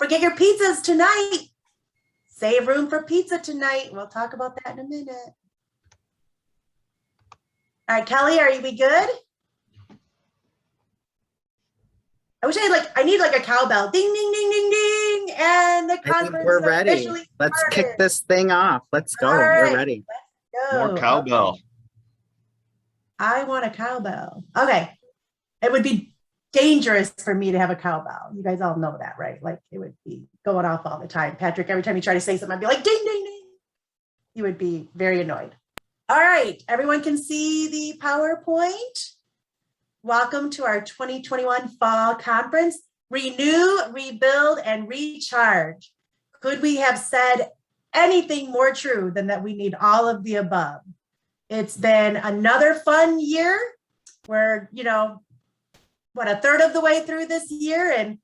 forget your pizzas tonight. Save room for pizza tonight. We'll talk about that in a minute. All right, Kelly, we good? I wish I need like a cowbell. Ding, ding, ding, ding, ding. And the conference we're ready. officially Let's started. kick this thing off. Let's go. All right, We're ready. Let's go. More cowbell. Okay. I want a cowbell. Okay. It would be dangerous for me to have a cowbell. You guys all know that, right? Like it would be going off all the time. Patrick, every time you try to say something, I'd be like, ding, ding, ding. You would be very annoyed. All right. Everyone can see the PowerPoint. Welcome to our 2021 Fall Conference. Renew, rebuild, and recharge. Could we have said anything more true than that we need all of the above? It's been another fun year. We're, a third of the way through this year. And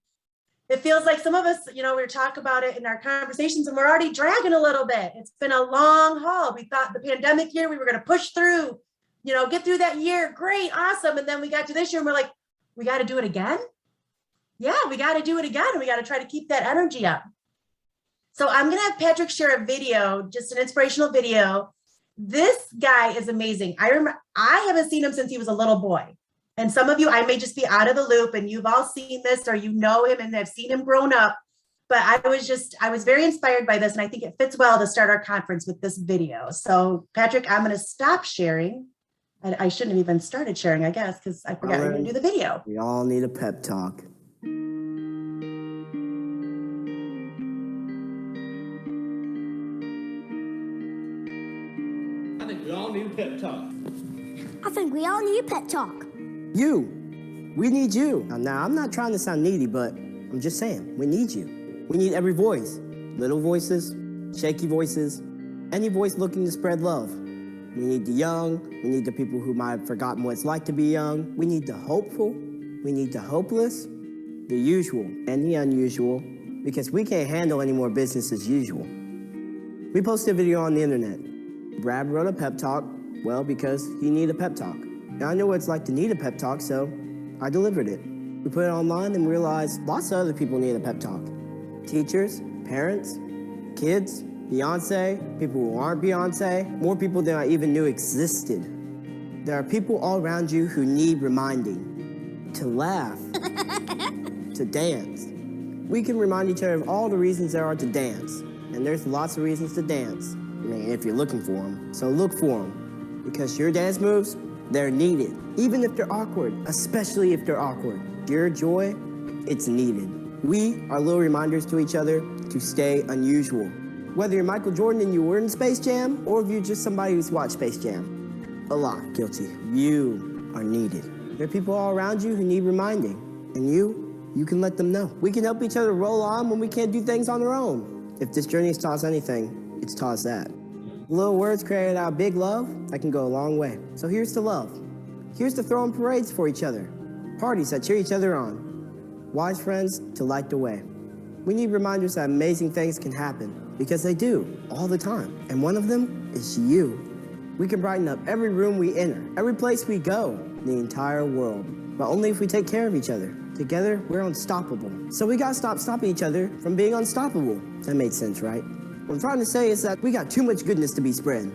it feels like some of us, we were talking about it in our conversations and we're already dragging a little bit. It's been a long haul. We thought the pandemic year, we were going to push through, get through that year. Great, awesome. And then we got to this year and we're like, we got to do it again. Yeah, we got to do it again. And we got to try to keep that energy up. So I'm going to have Patrick share a video, just an inspirational video. This guy is amazing. I haven't seen him since he was a little boy. And some of you, I may just be out of the loop and you've all seen this or you know him and have seen him grown up. But I was very inspired by this. And I think it fits well to start our conference with this video. So Patrick, I'm going to stop sharing. I shouldn't have even started sharing, I guess, because I forgot we were going to do the video. We all need a pep talk. I think we all need a pep talk. I think we all need a pep talk. We need you. Now, I'm not trying to sound needy, but I'm just saying, we need you. We need every voice. Little voices, shaky voices, any voice looking to spread love. We need the young. We need the people who might have forgotten what it's like to be young. We need the hopeful. We need the hopeless, the usual, and the unusual, because we can't handle any more business as usual. We posted a video on the internet. Brad wrote a pep talk, well, because he needed a pep talk. Now, I know what it's like to need a pep talk, so I delivered it. We put it online and realized lots of other people need a pep talk. Teachers, parents, kids, Beyonce, people who aren't Beyonce, more people than I even knew existed. There are people all around you who need reminding, to laugh, to dance. We can remind each other of all the reasons there are to dance, and there's lots of reasons to dance. I mean, if you're looking for them. So look for them, because your dance moves, they're needed, even if they're awkward, especially if they're awkward. Your joy, it's needed. We are little reminders to each other to stay unusual. Whether you're Michael Jordan and you were in Space Jam, or if you're just somebody who's watched Space Jam. A lot, guilty. You are needed. There are people all around you who need reminding, and you can let them know. We can help each other roll on when we can't do things on our own. If this journey has taught us anything, it's taught us that. Little words created out of big love, that can go a long way. So here's to love. Here's to throwing parades for each other. Parties that cheer each other on. Wise friends to light the way. We need reminders that amazing things can happen, because they do, all the time. And one of them is you. We can brighten up every room we enter, every place we go, the entire world. But only if we take care of each other. Together, we're unstoppable. So we gotta stop stopping each other from being unstoppable. That made sense, right? What I'm trying to say is that we got too much goodness to be spread.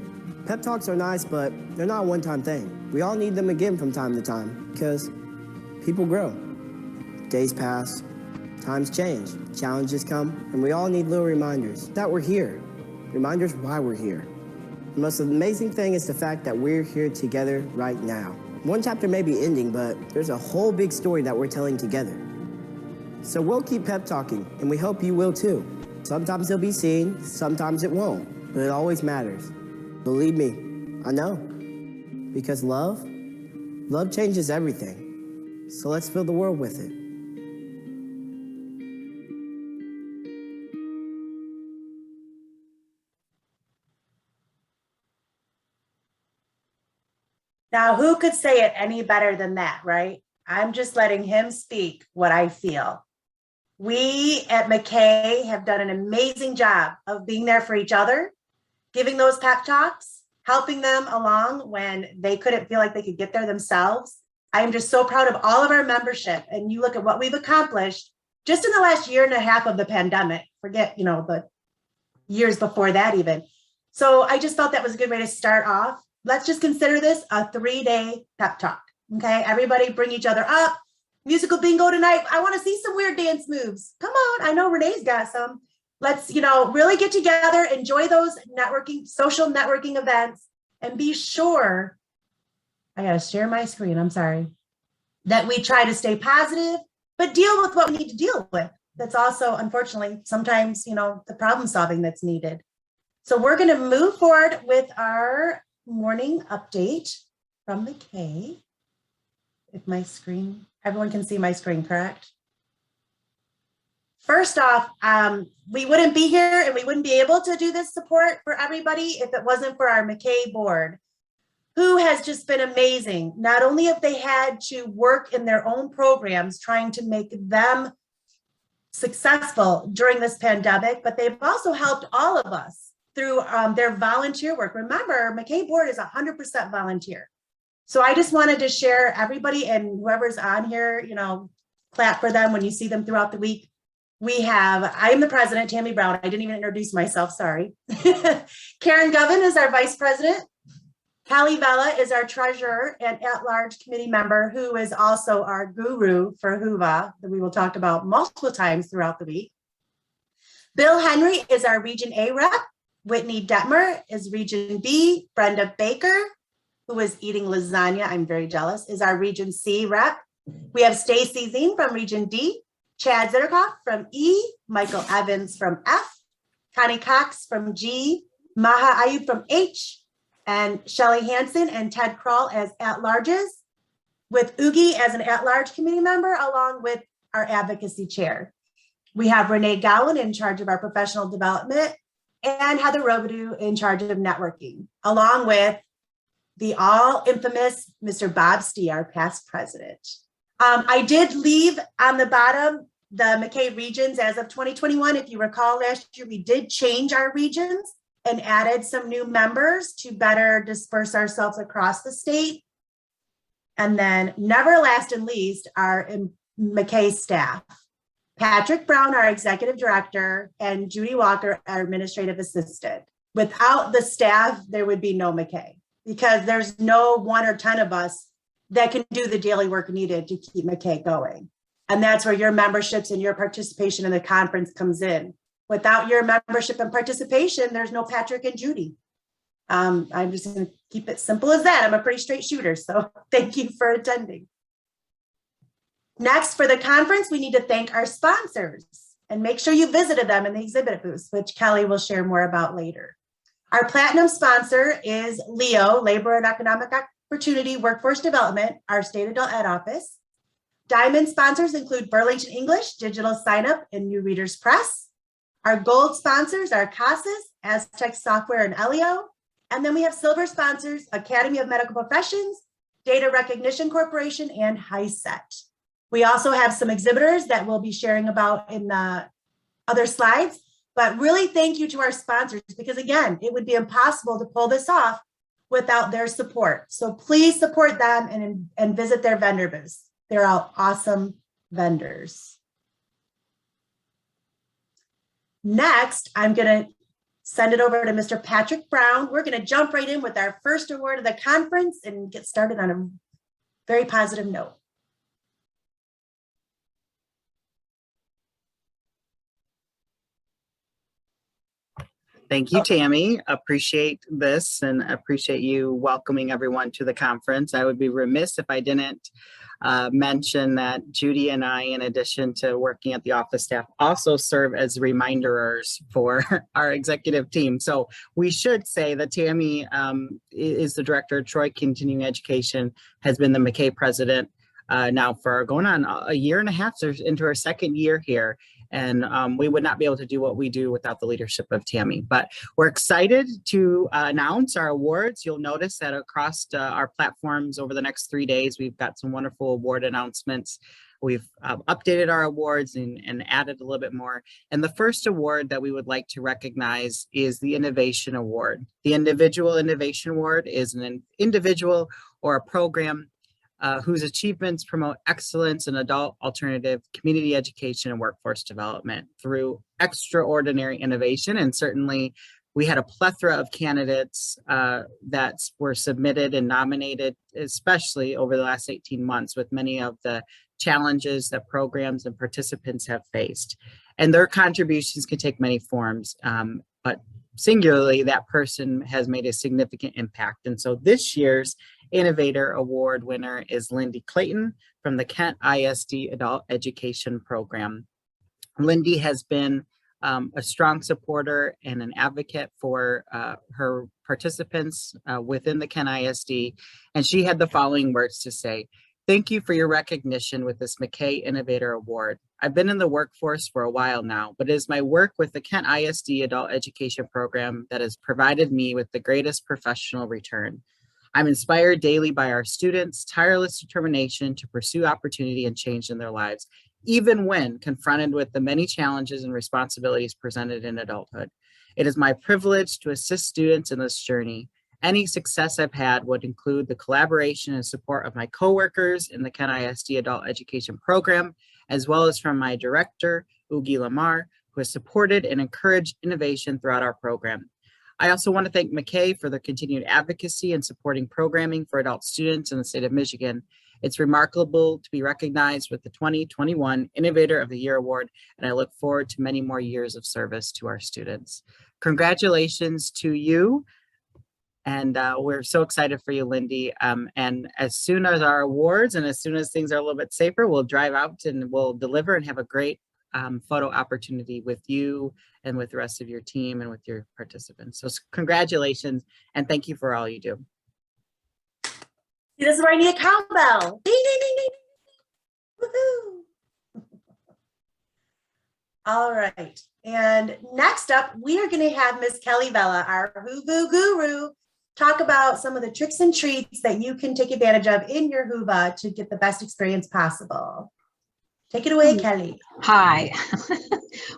Pep talks are nice, but they're not a one-time thing. We all need them again from time to time, because people grow. Days pass, times change, challenges come, and we all need little reminders that we're here. Reminders why we're here. The most amazing thing is the fact that we're here together right now. One chapter may be ending, but there's a whole big story that we're telling together. So we'll keep pep talking, and we hope you will too. Sometimes it'll be seen, sometimes it won't, but it always matters. Believe me, I know. Because love changes everything. So let's fill the world with it. Now, who could say it any better than that, right? I'm just letting him speak what I feel. We at MACAE have done an amazing job of being there for each other, giving those pep talks, helping them along when they couldn't feel like they could get there themselves. I am just so proud of all of our membership. And you look at what we've accomplished just in the last year and a half of the pandemic, forget, the years before that even. So I just felt that was a good way to start off. Let's just consider this a 3-day pep talk. Okay, everybody bring each other up. Musical bingo tonight. I want to see some weird dance moves. Come on, I know Renee's got some. Let's, really get together, enjoy those social networking events, and be sure, I gotta share my screen, I'm sorry, that we try to stay positive, but deal with what we need to deal with. That's also, unfortunately, sometimes, the problem solving that's needed. So we're gonna move forward with our morning update from MACAE. If my screen, everyone can see my screen, correct? First off, we wouldn't be here and we wouldn't be able to do this support for everybody if it wasn't for our MACAE board, who has just been amazing. Not only have they had to work in their own programs trying to make them successful during this pandemic, but they've also helped all of us through their volunteer work. Remember, MACAE board is 100% volunteer. So I just wanted to share everybody and whoever's on here, clap for them when you see them throughout the week. I am the president, Tammy Brown. I didn't even introduce myself, sorry. Karen Govan is our vice president. Callie Vella is our treasurer and at-large committee member, who is also our guru for HUVA that we will talk about multiple times throughout the week. Bill Henry is our Region A rep. Whitney Detmer is Region B. Brenda Baker, who is eating lasagna, I'm very jealous, is our Region C rep. We have Stacy Zine from Region D. Chad Zitterkoff from E, Michael Evans from F, Connie Cox from G, Maha Ayub from H, and Shelly Hansen and Ted Kroll as at-larges, with Oogie as an at-large committee member, along with our advocacy chair. We have Renee Gowan in charge of our professional development and Heather Robidoux in charge of networking, along with the all infamous Mr. Bob Stee, our past president. I did leave on the bottom the MACAE regions as of 2021. If you recall, last year we did change our regions and added some new members to better disperse ourselves across the state. And then never last and least, our MACAE staff. Patrick Brown, our executive director, and Judy Walker, our administrative assistant. Without the staff, there would be no MACAE, because there's no 1 or 10 of us that can do the daily work needed to keep MACAE going. And that's where your memberships and your participation in the conference comes in. Without your membership and participation, there's no Patrick and Judy. I'm just going to keep it simple as that. I'm a pretty straight shooter, so thank you for attending. Next, for the conference, we need to thank our sponsors and make sure you visited them in the exhibit booths, which Kelly will share more about later. Our platinum sponsor is LEO, Labor and Economic Opportunity Workforce Development, our state adult ed office. Diamond sponsors include Burlington English, Digital Sign Up, and New Readers Press. Our gold sponsors are CASAS, Aztec Software, and Elio. And then we have silver sponsors, Academy of Medical Professions, Data Recognition Corporation, and HiSET. We also have some exhibitors that we'll be sharing about in the other slides, but really thank you to our sponsors, because again, it would be impossible to pull this off without their support. So please support them and visit their vendor booths. They're all awesome vendors. Next, I'm going to send it over to Mr. Patrick Brown. We're going to jump right in with our first award of the conference and get started on a very positive note. Thank you, Tammy. Appreciate this and appreciate you welcoming everyone to the conference. I would be remiss if I didn't mention that Judy and I, in addition to working at the office staff, also serve as reminderers for our executive team. So we should say that Tammy is the director of Troy Continuing Education, has been the MACAE president now for going on a year and a half, so into her second year here. And we would not be able to do what we do without the leadership of Tammy. But we're excited to announce our awards. You'll notice that across our platforms over the next 3 days, we've got some wonderful award announcements. We've updated our awards and added a little bit more. And the first award that we would like to recognize is the Innovation Award. The Individual Innovation Award is an individual or a program whose achievements promote excellence in adult alternative community education and workforce development through extraordinary innovation. And certainly we had a plethora of candidates that were submitted and nominated, especially over the last 18 months, with many of the challenges that programs and participants have faced. And their contributions can take many forms, but singularly, that person has made a significant impact. And so this year's Innovator Award winner is Lindy Clayton from the Kent ISD Adult Education Program. Lindy has been a strong supporter and an advocate for her participants within the Kent ISD. And she had the following words to say: "Thank you for your recognition with this MACAE Innovator Award. I've been in the workforce for a while now, but it is my work with the Kent ISD Adult Education Program that has provided me with the greatest professional return. I'm inspired daily by our students' tireless determination to pursue opportunity and change in their lives, even when confronted with the many challenges and responsibilities presented in adulthood. It is my privilege to assist students in this journey. Any success I've had would include the collaboration and support of my coworkers in the Kent ISD Adult Education Program, as well as from my director, Ugi Lamar, who has supported and encouraged innovation throughout our program. I also want to thank MACAE for their continued advocacy and supporting programming for adult students in the state of Michigan. It's remarkable to be recognized with the 2021 Innovator of the Year Award, and I look forward to many more years of service to our students." Congratulations to you. And we're so excited for you, Lindy. And as soon as our awards and as soon as things are a little bit safer, we'll drive out and we'll deliver and have a great photo opportunity with you and with the rest of your team and with your participants. So congratulations and thank you for all you do. This is where I need a cowbell. Ding, ding, ding, ding. Woohoo. All right. And next up, we are going to have Miss Kelly Vella, our Hoovoo guru, talk about some of the tricks and treats that you can take advantage of in your Hoova to get the best experience possible. Take it away, Kelly. Hi.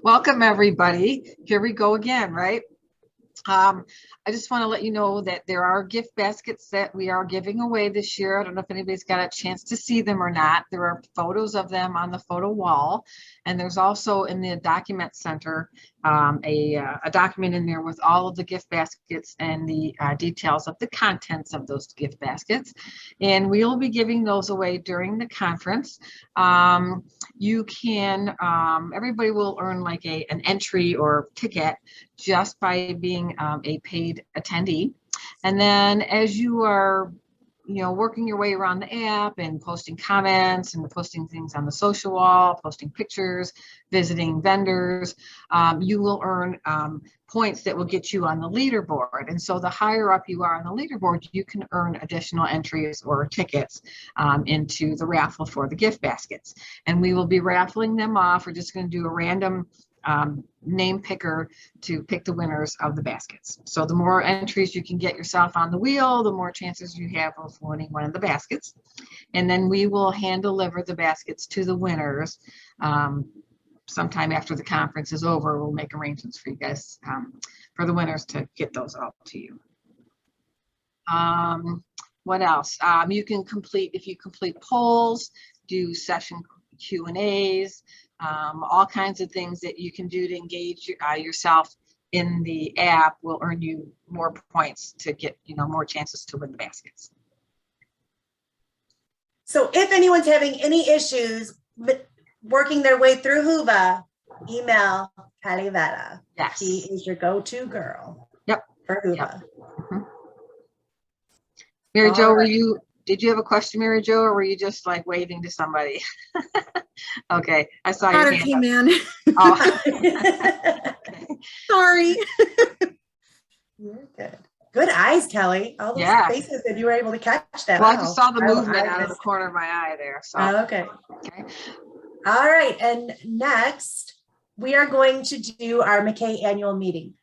Welcome, everybody. Here we go again, right? I just want to let you know that there are gift baskets that we are giving away this year. I don't know if anybody's got a chance to see them or not. There are photos of them on the photo wall. And there's also in the document center a document in there with all of the gift baskets and the details of the contents of those gift baskets. And we will be giving those away during the conference. You can, everybody will earn like an entry or ticket just by being a paid attendee. And then as you are working your way around the app and posting comments and posting things on the social wall, posting pictures, visiting vendors, you will earn points that will get you on the leaderboard. And so the higher up you are on the leaderboard, you can earn additional entries or tickets into the raffle for the gift baskets. And we will be raffling them off. We're just going to do a random name picker to pick the winners of the baskets. So the more entries you can get yourself on the wheel, the more chances you have of winning one of the baskets. And then we will hand deliver the baskets to the winners sometime after the conference is over. We'll make arrangements for you guys, for the winners to get those out to you. What else? You can complete, if you complete polls, do session Q&As, all kinds of things that you can do to engage yourself in the app will earn you more points to get, more chances to win the baskets. So if anyone's having any issues with working their way through Hoova, email Kelly Vella. Yes. She is your go-to girl. Yep. For Hoova. Yep. Mm-hmm. Mary Jo, did you have a question, Mary Jo, or were you just like waving to somebody? Okay, I saw your hand up. Man. Oh. Okay. Sorry. You're good. Good eyes, Kelly. All those faces that you were able to catch that. Well, I just saw the movement I out of the corner of my eye there. So. Okay. All right. And next, we are going to do our MACAE annual meeting.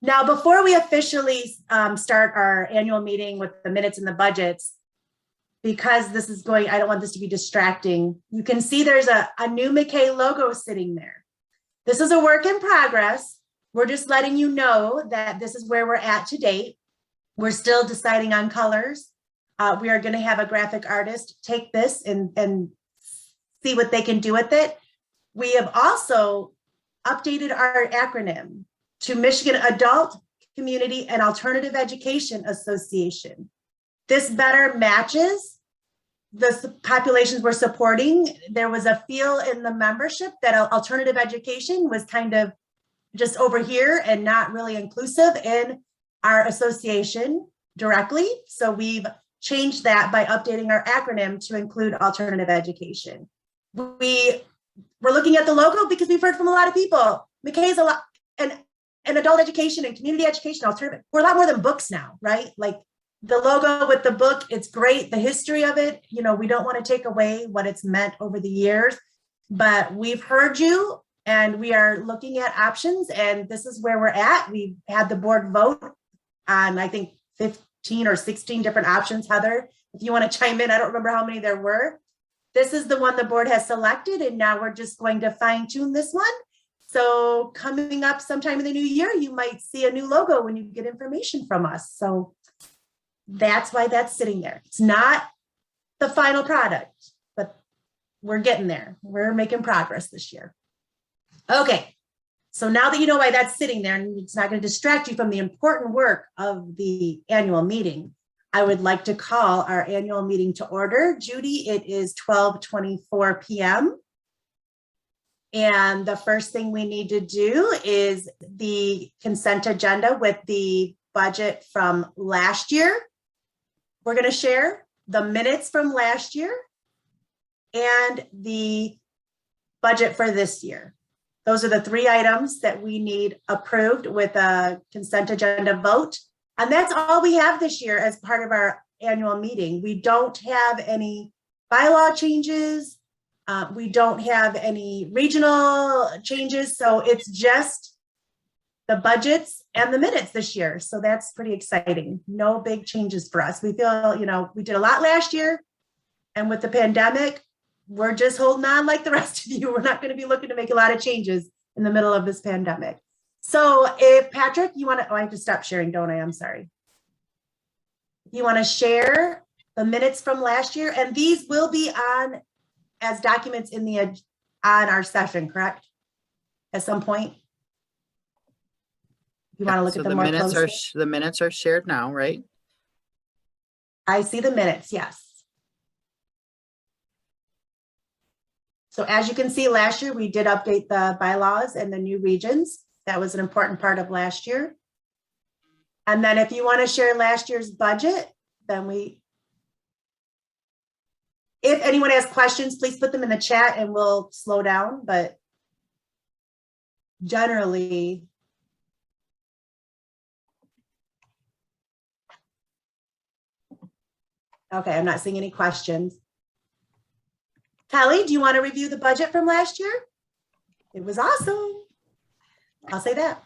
Now, before we officially start our annual meeting with the minutes and the budgets, because this is going, I don't want this to be distracting. You can see there's a new MACAE logo sitting there. This is a work in progress. We're just letting you know that this is where we're at to date. We're still deciding on colors. We are going to have a graphic artist take this and see what they can do with it. We have also updated our acronym to Michigan Adult Community and Alternative Education Association. This better matches the populations we're supporting. There was a feel in the membership that alternative education was kind of just over here and not really inclusive in our association directly. So we've changed that by updating our acronym to include alternative education. We're looking at the logo because we've heard from a lot of people. MACAE is a lot, and adult education and community education alternative. We're a lot more than books now, right? Like the logo with the book, it's great. The history of it, you know, we don't want to take away what it's meant over the years, but we've heard you and we are looking at options, and this is where we're at. We had the board vote on, I think, 15 or 16 different options. Heather, if you want to chime in, I don't remember how many there were. This is the one the board has selected, and now we're just going to fine tune this one. So coming up sometime in the new year, you might see a new logo when you get information from us. So that's why that's sitting there. It's not the final product, but we're getting there. We're making progress this year. Okay, so now that you know why that's sitting there, and it's not going to distract you from the important work of the annual meeting, I would like to call our annual meeting to order. Judy, it is 12:24 p.m. And the first thing we need to do is the consent agenda with the budget from last year. We're going to share the minutes from last year and the budget for this year. Those are the three items that we need approved with a consent agenda vote. And that's all we have this year as part of our annual meeting. We don't have any bylaw changes. We don't have any regional changes. So it's just the budgets and the minutes this year. So that's pretty exciting. No big changes for us. We feel, you know, we did a lot last year, and with the pandemic, we're just holding on like the rest of you. We're not going to be looking to make a lot of changes in the middle of this pandemic. So if Patrick, you want to, oh, I have to stop sharing, don't I? I'm sorry. You want to share the minutes from last year, and these will be on as documents in the on our session, correct? At some point. You want to look So at them the more minutes closely? the minutes are shared now, right? I see the minutes, yes. So as you can see, last year we did update the bylaws and the new regions. That was an important part of last year. And then if you want to share last year's budget, then if anyone has questions, please put them in the chat and we'll slow down. But generally, okay, I'm not seeing any questions. Kelly, do you want to review the budget from last year? It was awesome. I'll say that.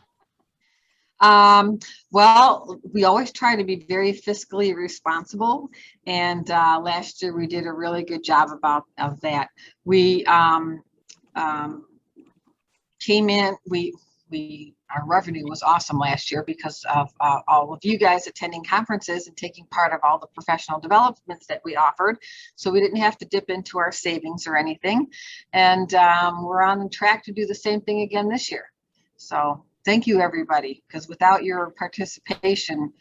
Well, we always try to be very fiscally responsible, and last year we did a really good job of that. We came in, our revenue was awesome last year because of all of you guys attending conferences and taking part of all the professional developments that we offered. So we didn't have to dip into our savings or anything. And we're on track to do the same thing again this year. So thank you, everybody, because without your participation,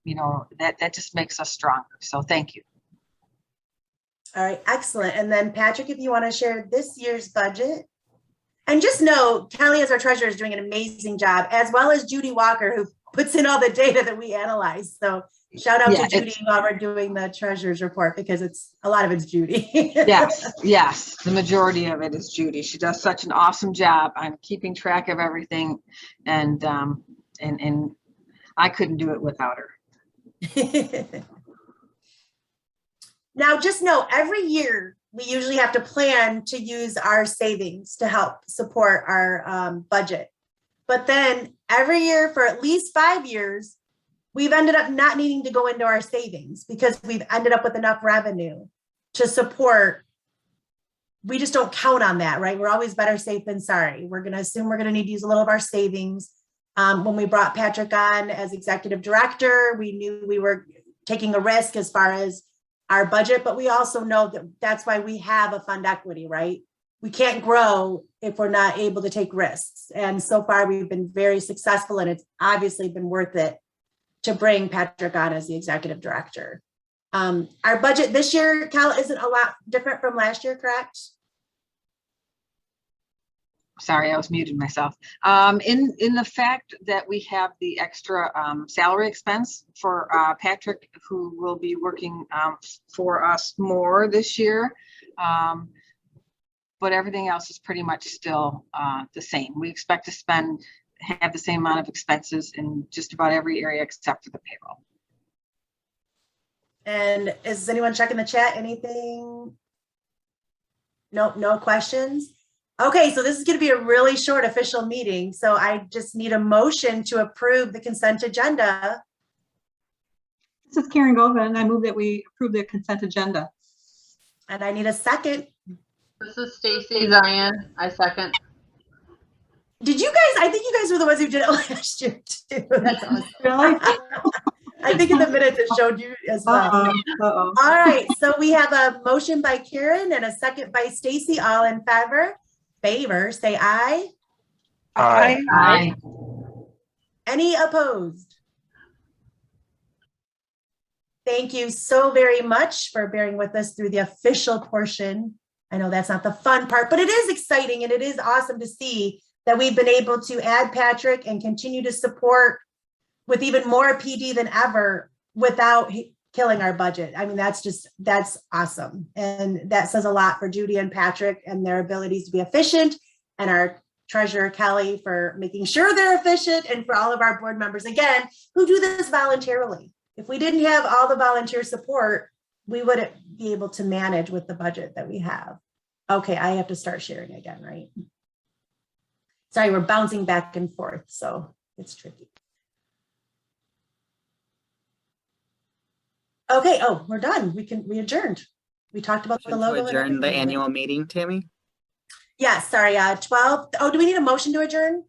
you know, that just makes us stronger. So thank you. All right, excellent. And then Patrick, if you want to share this year's budget. And just know, Kelly as our treasurer is doing an amazing job, as well as Judy Walker, who puts in all the data that we analyze. So shout out to Judy while we're doing the treasurer's report, because a lot of it's Judy. Yes, the majority of it is Judy. She does such an awesome job on keeping track of everything, and I couldn't do it without her. Now, just know, every year we usually have to plan to use our savings to help support our budget. But then every year for at least 5 years, we've ended up not needing to go into our savings because we've ended up with enough revenue to support. We just don't count on that, right? We're always better safe than sorry. We're going to assume we're going to need to use a little of our savings. When we brought Patrick on as executive director, we knew we were taking a risk as far as our budget, but we also know that that's why we have a fund equity, right? We can't grow if we're not able to take risks. And so far we've been very successful, and it's obviously been worth it to bring Patrick on as the executive director. Our budget this year, Cal, isn't a lot different from last year, correct? Sorry, I was muted myself. In the fact that we have the extra salary expense for Patrick, who will be working for us more this year. But everything else is pretty much still the same. We expect to have the same amount of expenses in just about every area except for the payroll. And is anyone checking the chat? Anything? No questions? Okay, so this is going to be a really short official meeting. So I just need a motion to approve the consent agenda. This is Karen Govan. I move that we approve the consent agenda. And I need a second. This is Stacy Zion. I second. Did you guys, I think you guys were the ones who did it last year too. That's awesome. Really? I think in the minutes it showed you as well. All right, so we have a motion by Karen and a second by Stacy. All in favor, say aye. Aye. Aye. Any opposed? Thank you so very much for bearing with us through the official portion. I know that's not the fun part, but it is exciting and it is awesome to see that we've been able to add Patrick and continue to support with even more PD than ever without killing our budget. I mean, that's awesome. And that says a lot for Judy and Patrick and their abilities to be efficient, and our treasurer Kelly for making sure they're efficient, and for all of our board members, again, who do this voluntarily. If we didn't have all the volunteer support, we wouldn't be able to manage with the budget that we have. Okay, I have to start sharing again, right? Sorry, we're bouncing back and forth, so it's tricky. Okay, oh, we're done. We adjourned. We talked about the logo. Adjourn the annual meeting, Tammy? Yeah, sorry, 12. Oh, do we need a motion to adjourn?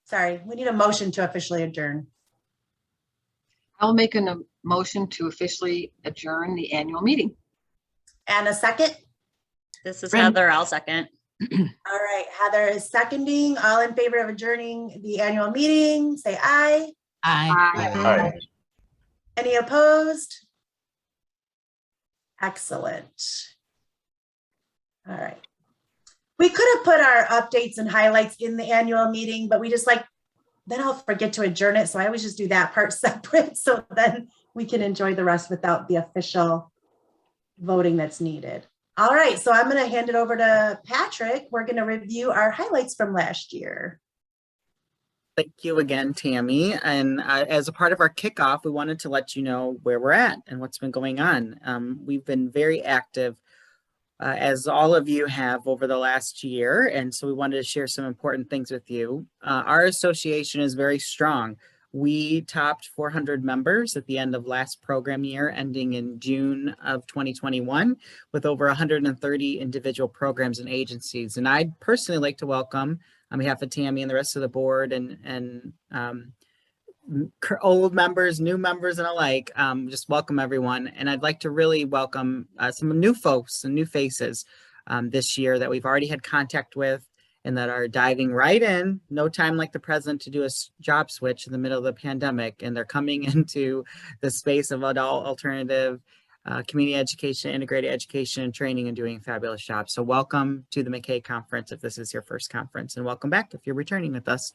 Sorry, we need a motion to officially adjourn. I'll make a motion to officially adjourn the annual meeting. And a second? This is Heather. I'll second. All right, Heather is seconding. All in favor of adjourning the annual meeting, say aye. Aye. Any opposed? Excellent. All right. We could have put our updates and highlights in the annual meeting, but we just then I'll forget to adjourn it. So I always just do that part separate. So then we can enjoy the rest without the official voting that's needed. All right, so I'm going to hand it over to Patrick. We're going to review our highlights from last year. Thank you again, Tammy. And as a part of our kickoff, we wanted to let you know where we're at and what's been going on. We've been very active, as all of you have over the last year. And so we wanted to share some important things with you. Our association is very strong. We topped 400 members at the end of last program year, ending in June of 2021, with over 130 individual programs and agencies. And I'd personally like to welcome, on behalf of Tammy and the rest of the board and old members, new members and alike, just welcome everyone. And I'd like to really welcome some new folks and new faces this year that we've already had contact with and that are diving right in, no time like the present to do a job switch in the middle of the pandemic. And they're coming into the space of adult alternative community education, integrated education and training, and doing a fabulous job. So welcome to the MACAE conference if this is your first conference, and welcome back if you're returning with us.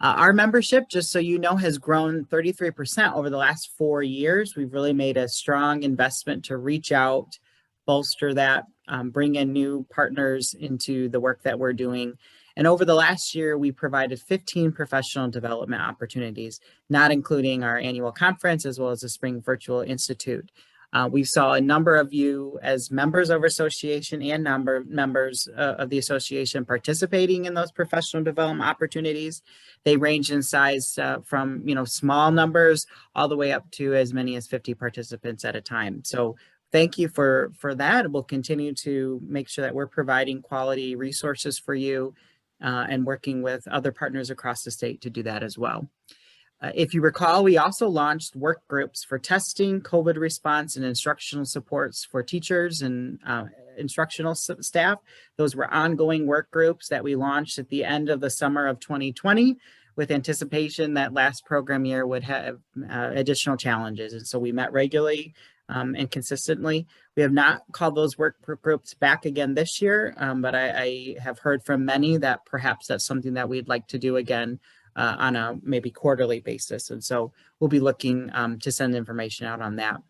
Our membership, just so you know, has grown 33% over the last 4 years. We've really made a strong investment to reach out, bolster that, bring in new partners into the work that we're doing. And over the last year, we provided 15 professional development opportunities, not including our annual conference, as well as the Spring Virtual Institute. We saw a number of you as members of our association and members of the association participating in those professional development opportunities. They range in size from small numbers all the way up to as many as 50 participants at a time. So thank you for that. We'll continue to make sure that we're providing quality resources for you and working with other partners across the state to do that as well. If you recall, we also launched work groups for testing, COVID response, and instructional supports for teachers and instructional staff. Those were ongoing work groups that we launched at the end of the summer of 2020 with anticipation that last program year would have additional challenges. And so we met regularly and consistently. We have not called those work groups back again this year, but I have heard from many that perhaps that's something that we'd like to do again on a maybe quarterly basis. And so we'll be looking to send information out on that.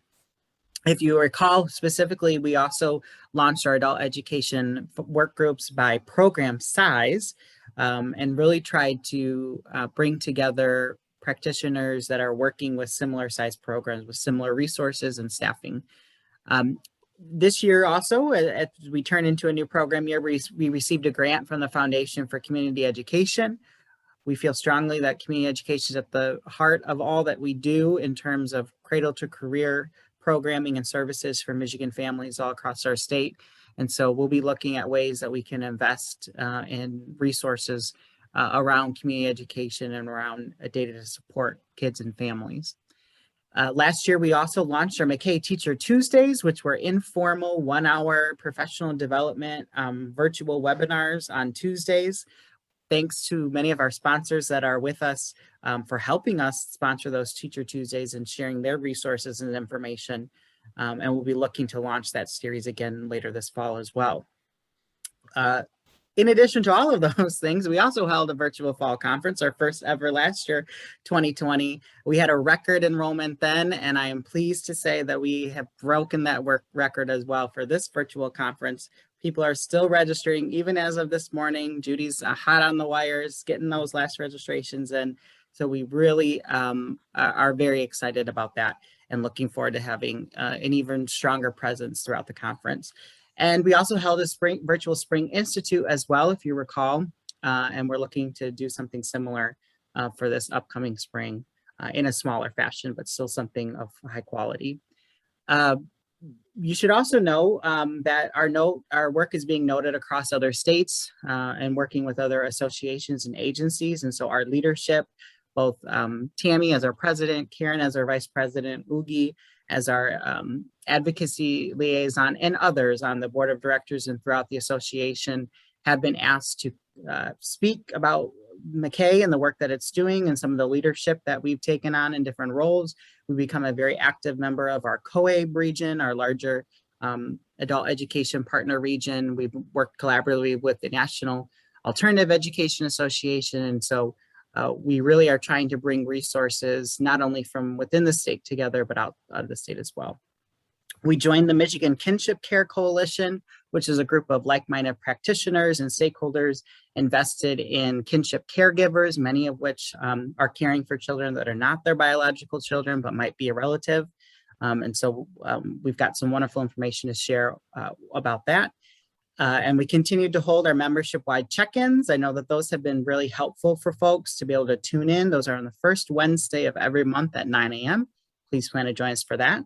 If you recall specifically, we also launched our adult education work groups by program size and really tried to bring together practitioners that are working with similar size programs with similar resources and staffing. This year also, as we turn into a new program year, we received a grant from the Foundation for Community Education. We feel strongly that community education is at the heart of all that we do in terms of cradle to career programming and services for Michigan families all across our state. And so we'll be looking at ways that we can invest in resources around community education and around data to support kids and families. Last year, we also launched our MACAE Teacher Tuesdays, which were informal 1-hour professional development virtual webinars on Tuesdays. Thanks to many of our sponsors that are with us for helping us sponsor those Teacher Tuesdays and sharing their resources and information. And we'll be looking to launch that series again later this fall as well. In addition to all of those things, we also held a virtual fall conference, our first ever last year, 2020. We had a record enrollment then, and I am pleased to say that we have broken that record as well for this virtual conference. People are still registering, even as of this morning. Judy's hot on the wires, getting those last registrations in. So we really are very excited about that and looking forward to having an even stronger presence throughout the conference. And we also held a virtual Spring Institute as well, if you recall, and we're looking to do something similar for this upcoming spring in a smaller fashion, but still something of high quality. You should also know that our work is being noted across other states and working with other associations and agencies. And so our leadership, both Tammy as our president, Karen as our vice president, Ugi as our advocacy liaison, and others on the board of directors and throughout the association have been asked to speak about MACAE and the work that it's doing and some of the leadership that we've taken on in different roles. We've become a very active member of our COABE region, our larger adult education partner region. We've worked collaboratively with the National Alternative Education Association. And so we really are trying to bring resources, not only from within the state together, but out of the state as well. We joined the Michigan Kinship Care Coalition, which is a group of like-minded practitioners and stakeholders invested in kinship caregivers, many of which are caring for children that are not their biological children, but might be a relative. And so we've got some wonderful information to share about that. And we continue to hold our membership-wide check-ins. I know that those have been really helpful for folks to be able to tune in. Those are on the first Wednesday of every month at 9 a.m. Please plan to join us for that.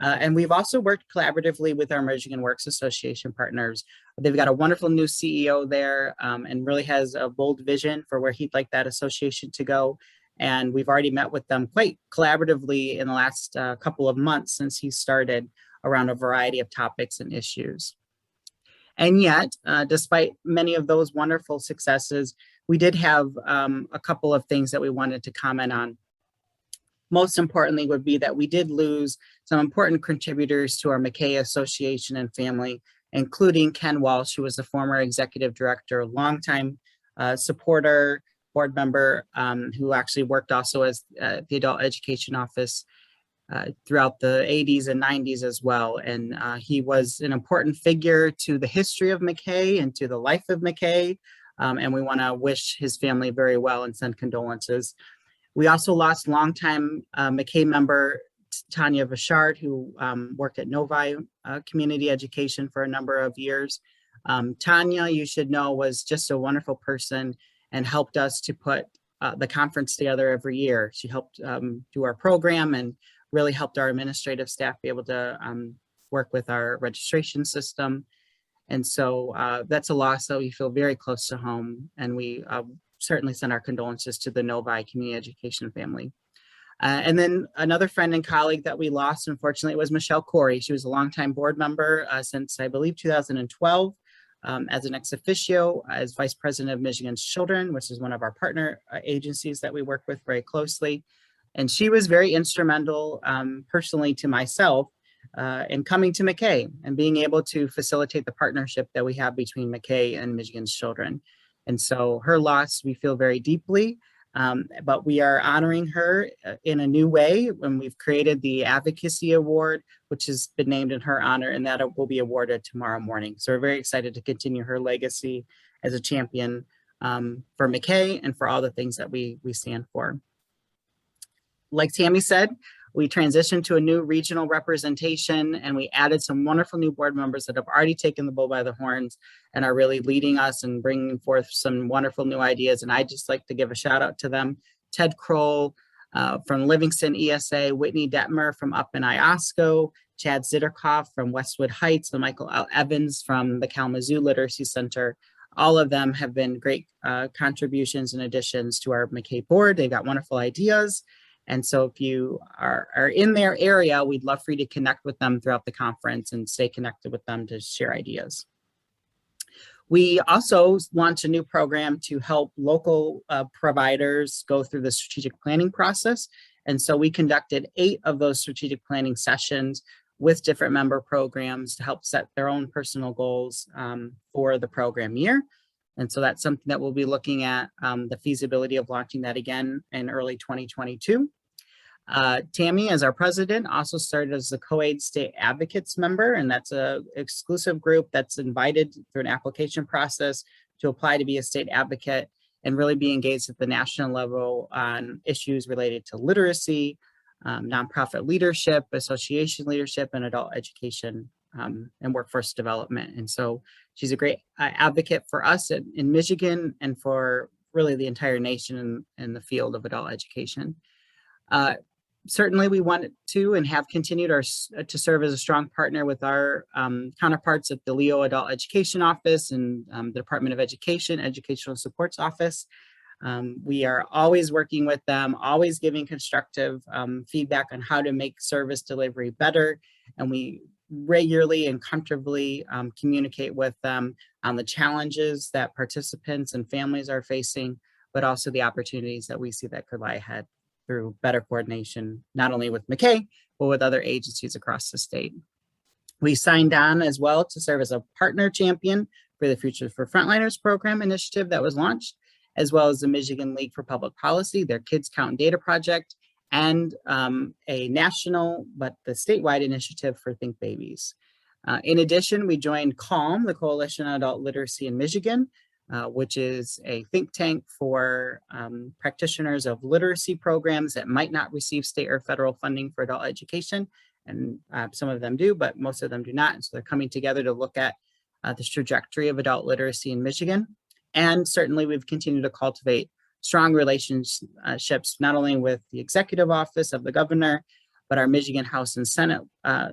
And we've also worked collaboratively with our Michigan Works Association partners. They've got a wonderful new CEO there and really has a bold vision for where he'd like that association to go. And we've already met with them quite collaboratively in the last couple of months since he started around a variety of topics and issues. And yet, despite many of those wonderful successes, we did have a couple of things that we wanted to comment on. Most importantly would be that we did lose some important contributors to our MACAE Association and family, including Ken Walsh, who was the former executive director, longtime supporter, board member, who actually worked also as the adult education office throughout the 80s and 90s as well. And he was an important figure to the history of MACAE and to the life of MACAE. And we want to wish his family very well and send condolences. We also lost longtime MACAE member Tanya Vachard, who worked at Novi Community Education for a number of years. Tanya, you should know, was just a wonderful person and helped us to put the conference together every year. She helped do our program and really helped our administrative staff be able to work with our registration system. And so that's a loss that we feel very close to home. And we certainly send our condolences to the Novi Community Education family And then another friend and colleague that we lost, unfortunately, was Michelle Corey. She was a longtime board member since, I believe, 2012, as an ex officio, as vice president of Michigan's Children, which is one of our partner agencies that we work with very closely. And she was very instrumental personally to myself in coming to MACAE and being able to facilitate the partnership that we have between MACAE and Michigan's Children. And so her loss, we feel very deeply. But we are honoring her in a new way when we've created the Advocacy Award, which has been named in her honor, and that will be awarded tomorrow morning. So we're very excited to continue her legacy as a champion for MACAE and for all the things that we stand for. Like Tammy said, we transitioned to a new regional representation, and we added some wonderful new board members that have already taken the bull by the horns and are really leading us and bringing forth some wonderful new ideas. And I just like to give a shout out to them. Ted Kroll from Livingston ESA, Whitney Detmer from up in Iosco, Chad Zitterkoff from Westwood Heights, and Michael L. Evans from the Kalamazoo Literacy Center. All of them have been great contributions and additions to our MACAE board. They've got wonderful ideas. And so if you are in their area, we'd love for you to connect with them throughout the conference and stay connected with them to share ideas. We also launched a new program to help local providers go through the strategic planning process. And so we conducted 8 of those strategic planning sessions with different member programs to help set their own personal goals for the program year. And so that's something that we'll be looking at, the feasibility of launching that again in early 2022. Tammy, as our president, also started as the COAID State Advocates member, and that's an exclusive group that's invited through an application process to apply to be a state advocate and really be engaged at the national level on issues related to literacy, nonprofit leadership, association leadership, and adult education and workforce development. And so she's a great advocate for us in Michigan and for really the entire nation in the field of adult education. Certainly we want to and have continued to serve as a strong partner with our counterparts at the Leo Adult Education Office and the Department of Education, Educational Supports Office. We are always working with them, always giving constructive feedback on how to make service delivery better. And we regularly and comfortably communicate with them on the challenges that participants and families are facing, but also the opportunities that we see that could lie ahead through better coordination, not only with MACAE, but with other agencies across the state. We signed on as well to serve as a partner champion for the Future for Frontliners program initiative that was launched, as well as the Michigan League for Public Policy, their Kids Count Data project, and a national, but the statewide initiative for Think Babies. In addition, we joined CALM, the Coalition on Adult Literacy in Michigan, which is a think tank for practitioners of literacy programs that might not receive state or federal funding for adult education. And some of them do, but most of them do not. And so they're coming together to look at this trajectory of adult literacy in Michigan. And certainly we've continued to cultivate strong relationships, not only with the executive office of the governor, but our Michigan House and Senate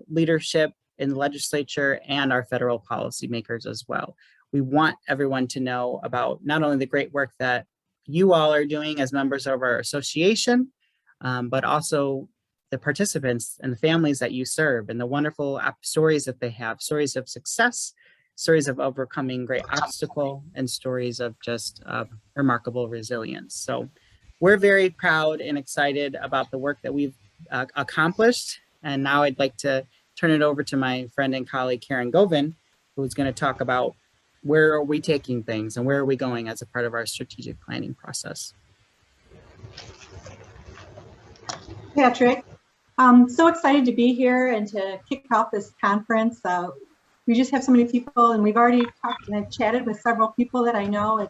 leadership in the legislature and our federal policymakers as well. We want everyone to know about not only the great work that you all are doing as members of our association, but also the participants and the families that you serve and the wonderful stories that they have, stories of success, stories of overcoming great obstacle, and stories of just remarkable resilience. So we're very proud and excited about the work that we've accomplished. And now I'd like to turn it over to my friend and colleague, Karen Govan, who's going to talk about where are we taking things and where are we going as a part of our strategic planning process. Patrick, I'm so excited to be here and to kick off this conference. We just have so many people, and we've already talked and I've chatted with several people that I know.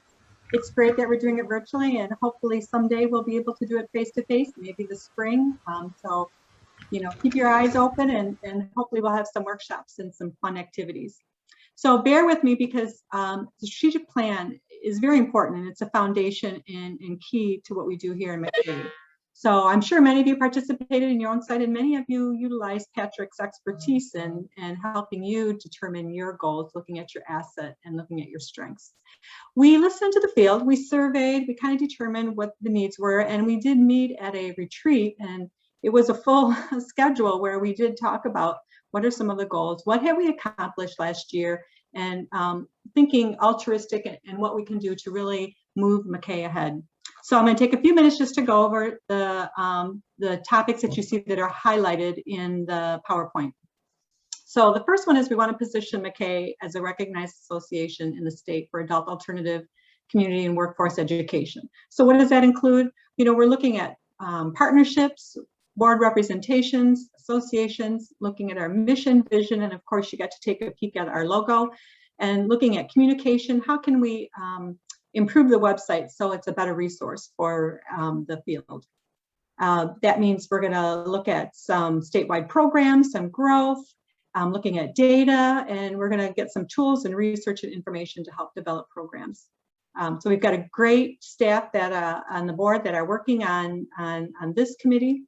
It's great that we're doing it virtually, and hopefully someday we'll be able to do it face to face, maybe this spring. So, you know, keep your eyes open, and hopefully we'll have some workshops and some fun activities. So bear with me, because the strategic plan is very important, and it's a foundation and key to what we do here in MACAE. So I'm sure many of you participated in your own site, and many of you utilized Patrick's expertise in helping you determine your goals, looking at your asset and looking at your strengths. We listened to the field, we surveyed, we kind of determined what the needs were, and we did meet at a retreat, and it was a full schedule where we did talk about what are some of the goals, what have we accomplished last year, and thinking altruistic and what we can do to really move MACAE ahead. So I'm going to take a few minutes just to go over the topics that you see that are highlighted in the PowerPoint. So the first one is we want to position MACAE as a recognized association in the state for adult alternative community and workforce education. So what does that include? You know, we're looking at partnerships, board representations, associations, looking at our mission, vision, and of course you got to take a peek at our logo, and looking at communication. How can we improve the website so it's a better resource for the field? That means we're going to look at some statewide programs, some growth, looking at data, and we're going to get some tools and research and information to help develop programs. So we've got a great staff that on the board that are working on this committee.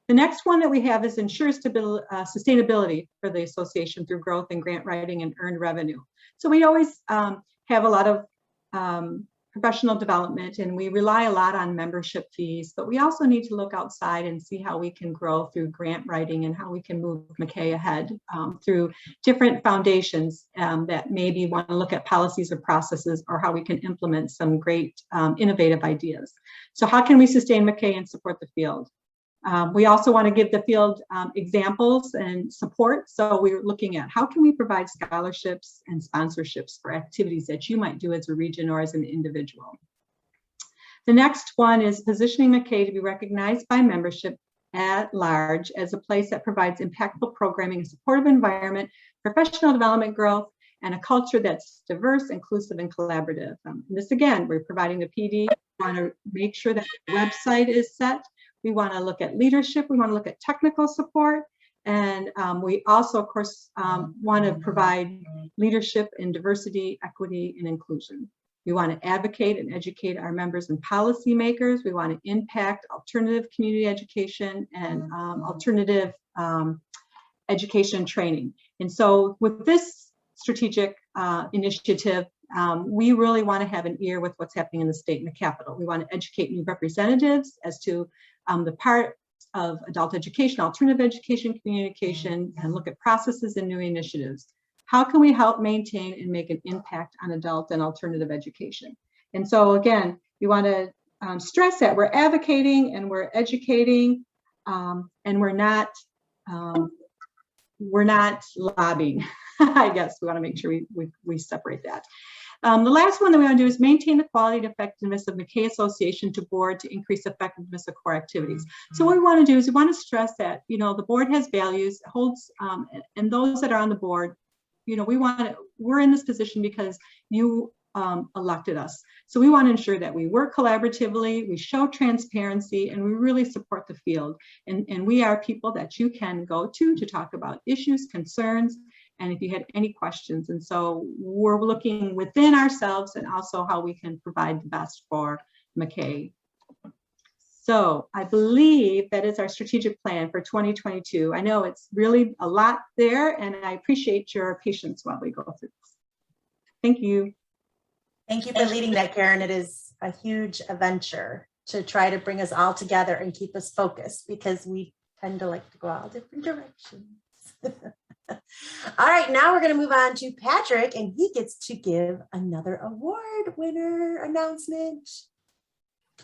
The next one that we have is ensure sustainability for the association through growth and grant writing and earned revenue. So we always have a lot of professional development, and we rely a lot on membership fees, but we also need to look outside and see how we can grow through grant writing and how we can move MACAE ahead through different foundations that maybe want to look at policies or processes, or how we can implement some great innovative ideas. So how can we sustain MACAE and support the field? We also want to give the field examples and support. So we're looking at how can we provide scholarships and sponsorships for activities that you might do as a region or as an individual. The next one is positioning MACAE to be recognized by membership at large as a place that provides impactful programming, a supportive environment, professional development growth, and a culture that's diverse, inclusive, and collaborative. This again, we're providing the PD. We want to make sure that the website is set. We want to look at leadership. We want to look at technical support. And we also, of course, want to provide leadership in diversity, equity, and inclusion. We want to advocate and educate our members and policymakers. We want to impact alternative community education and alternative education training. And so with this strategic initiative, we really want to have an ear with what's happening in the state and the capital. We want to educate new representatives as to the part of adult education, alternative education, communication, and look at processes and new initiatives. How can we help maintain and make an impact on adult and alternative education? And so again, we want to stress that we're advocating and we're educating, and we're not lobbying. I guess we want to make sure we separate that. The last one that we want to do is maintain the quality and effectiveness of MACAE Association to board to increase effectiveness of core activities. So what we want to do is we want to stress that, you know, the board has values, holds, and those that are on the board, you know, we're in this position because you elected us. So we want to ensure that we work collaboratively, we show transparency, and we really support the field. And we are people that you can go to talk about issues, concerns, and if you had any questions. And so we're looking within ourselves and also how we can provide the best for MACAE. So I believe that is our strategic plan for 2022. I know it's really a lot there, and I appreciate your patience while we go through this. Thank you. Thank you for leading that, Karen. It is a huge adventure to try to bring us all together and keep us focused, because we tend to like to go all different directions. All right, now we're going to move on to Patrick, and he gets to give another award winner announcement.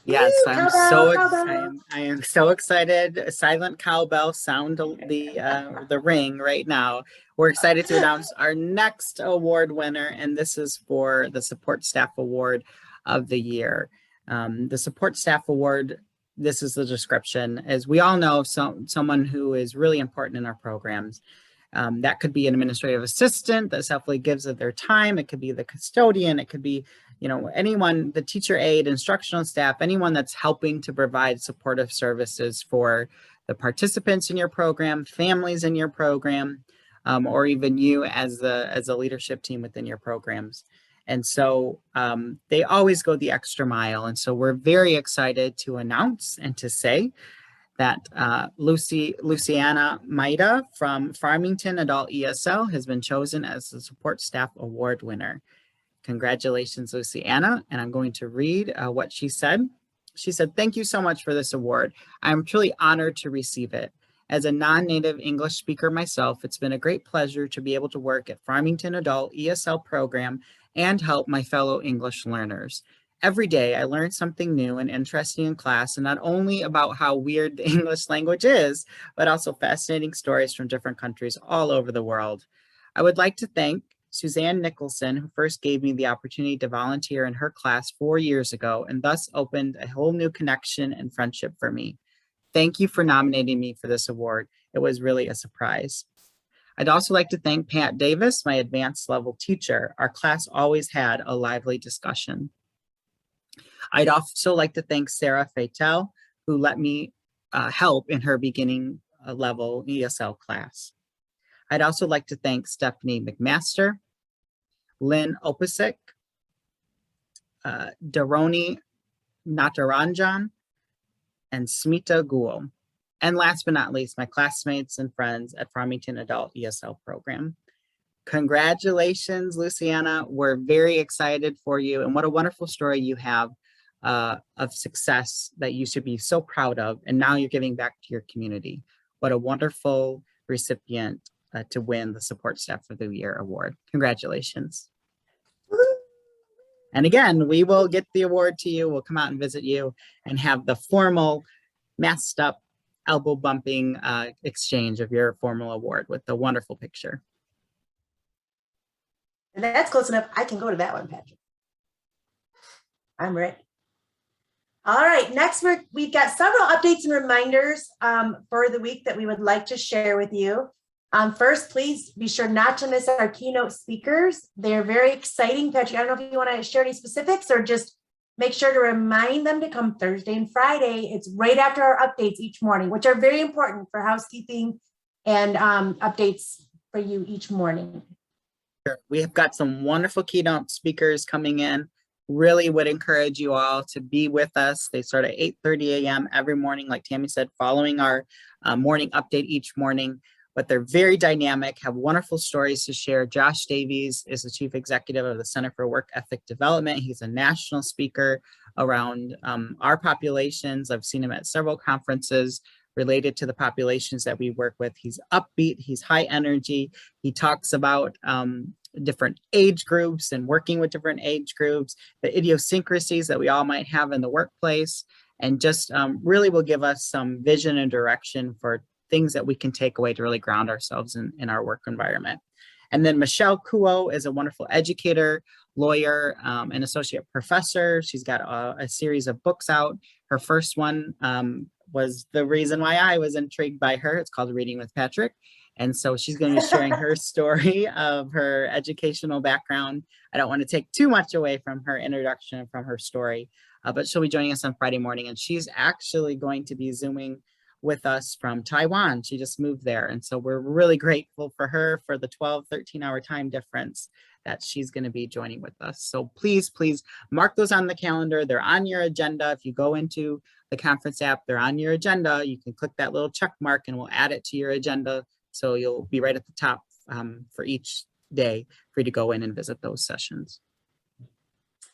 Yes, Woo, I'm cowbell, so cowbell. excited. I am so excited. Silent cowbell sound the ring right now. We're excited to announce our next award winner, and this is for the Support Staff Award of the Year. The Support Staff Award, this is the description, as we all know, someone who is really important in our programs. That could be an administrative assistant that selflessly gives of their time. It could be the custodian. It could be, you know, anyone, the teacher aide, instructional staff, anyone that's helping to provide supportive services for the participants in your program, families in your program, or even you as a leadership team within your programs. And so they always go the extra mile. And so we're very excited to announce and to say that Luciana Maida from Farmington Adult ESL has been chosen as the Support Staff Award winner. Congratulations, Luciana. And I'm going to read what she said. She said, "Thank you so much for this award. I'm truly honored to receive it. As a non-native English speaker myself, it's been a great pleasure to be able to work at Farmington Adult ESL program and help my fellow English learners. Every day I learn something new and interesting in class, and not only about how weird the English language is, but also fascinating stories from different countries all over the world. I would like to thank Suzanne Nicholson, who first gave me the opportunity to volunteer in her class 4 years ago and thus opened a whole new connection and friendship for me. Thank you for nominating me for this award. It was really a surprise. I'd also like to thank Pat Davis, my advanced level teacher. Our class always had a lively discussion. I'd also like to thank Sarah Fatel, who let me help in her beginning level ESL class. I'd also like to thank Stephanie McMaster, Lynn Opasik, Daroni Nataranjan, and Smita Gul. And last but not least, my classmates and friends at Farmington Adult ESL program. Congratulations, Luciana. We're very excited for you, and what a wonderful story you have of success that you should be so proud of, and now you're giving back to your community. What a wonderful recipient to win the Support Staff of the Year award. Congratulations. And again, we will get the award to you. We'll come out and visit you and have the formal masked up elbow bumping exchange of your formal award with the wonderful picture. And that's close enough. I can go to that one, Patrick. I'm ready. All right, next we've got several updates and reminders for the week that we would like to share with you. First, please be sure not to miss our keynote speakers. They're very exciting. Patrick, I don't know if you want to share any specifics or just make sure to remind them to come Thursday and Friday. It's right after our updates each morning, which are very important for housekeeping and updates for you each morning. Sure. We have got some wonderful keynote speakers coming in. Really would encourage you all to be with us. They start at 8:30 a.m. every morning, like Tammy said, following our morning update each morning. But they're very dynamic, have wonderful stories to share. Josh Davies is the Chief Executive of the Center for Work Ethic Development. He's a national speaker around our populations. I've seen him at several conferences related to the populations that we work with. He's upbeat, he's high energy. He talks about different age groups and working with different age groups, the idiosyncrasies that we all might have in the workplace, and just really will give us some vision and direction for things that we can take away to really ground ourselves in our work environment. And then Michelle Kuo is a wonderful educator, lawyer, and associate professor. She's got a series of books out. Her first one was the reason why I was intrigued by her. It's called Reading with Patrick. And so she's going to be sharing her story of her educational background. I don't want to take too much away from her introduction, from her story, but she'll be joining us on Friday morning. And she's actually going to be Zooming with us from Taiwan. She just moved there. And so we're really grateful for her for the 13-hour time difference that she's going to be joining with us. So please, please mark those on the calendar. They're on your agenda. If you go into the conference app, they're on your agenda. You can click that little check mark and we'll add it to your agenda. So you'll be right at the top for each day for you to go in and visit those sessions.